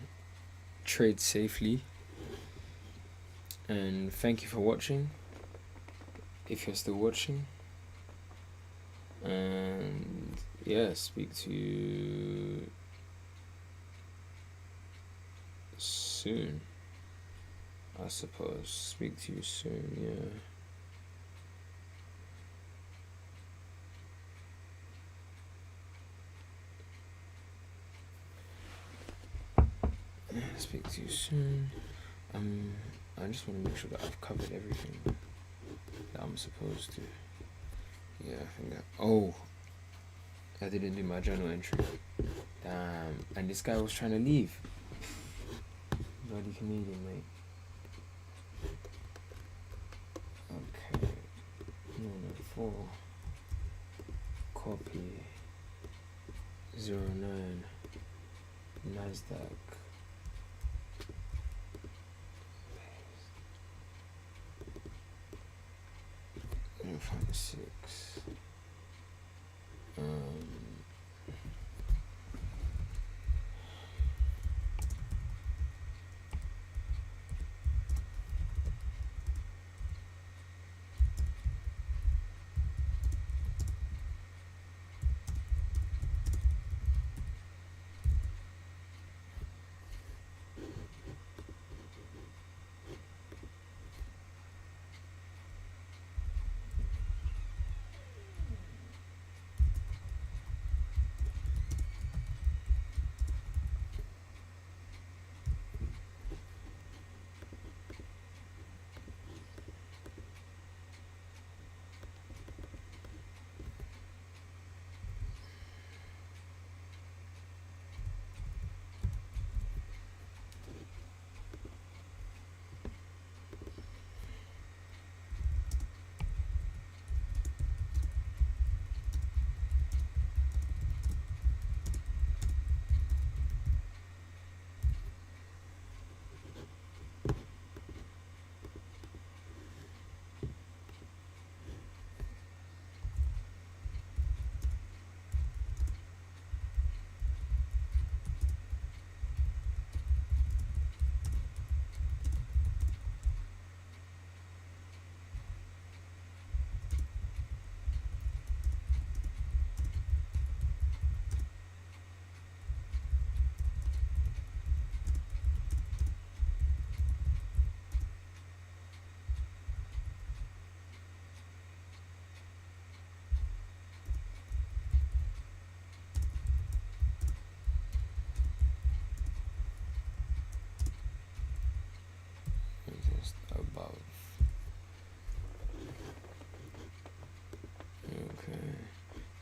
trades safely, and thank you for watching, if you're still watching, and yeah, speak to you soon, I suppose. Speak to you soon, yeah. Speak to you soon. I just want to make sure that I've covered everything that I'm supposed to. Yeah, I think that. Oh, I didn't do my journal entry. Damn. And this guy was trying to leave. Bloody Canadian, mate. Okay. No, 4. Copy. 09. Nasdaq. 6.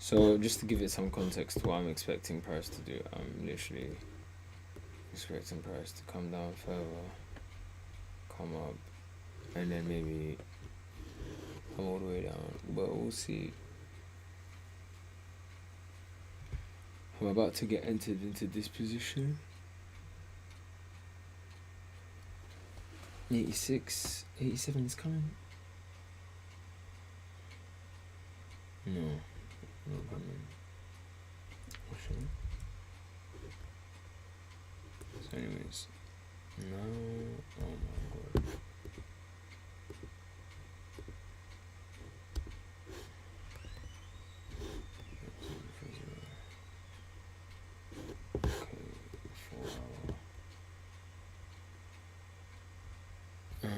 So just to give it some context to what I'm expecting price to do, I'm literally expecting price to come down further, come up, and then maybe come all the way down, but we'll see. I'm about to get entered into this position. 86, 87 is coming. No, not coming. Actually. So anyways, now, oh my god. Okay, 4 hour. Is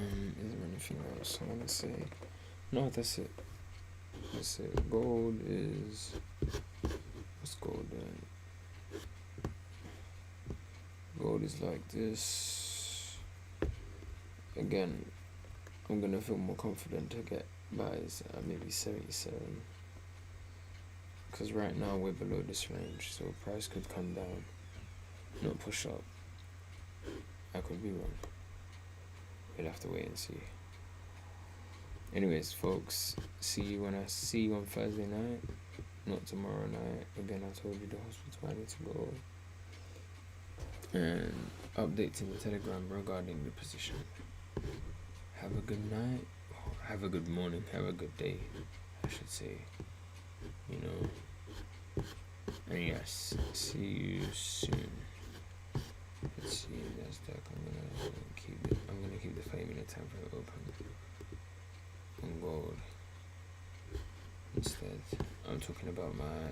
there anything else I want to say? No, that's it. That's it. Gold is, what's gold then? Gold is like this. Again, I'm gonna feel more confident to get buys at maybe 77. Because right now we're below this range, so price could come down, not push up. I could be wrong. We'll have to wait and see. Anyways, folks, see you when I see you on Thursday night, not tomorrow night. Again, I told you the hospital I need to go. And updates in the Telegram regarding the position. Have a good night, have a good morning, have a good day, I should say. You know. And yes, see you soon. Let's see, that's that. I'm gonna keep the 5-minute time frame open on gold. Instead, I'm talking about my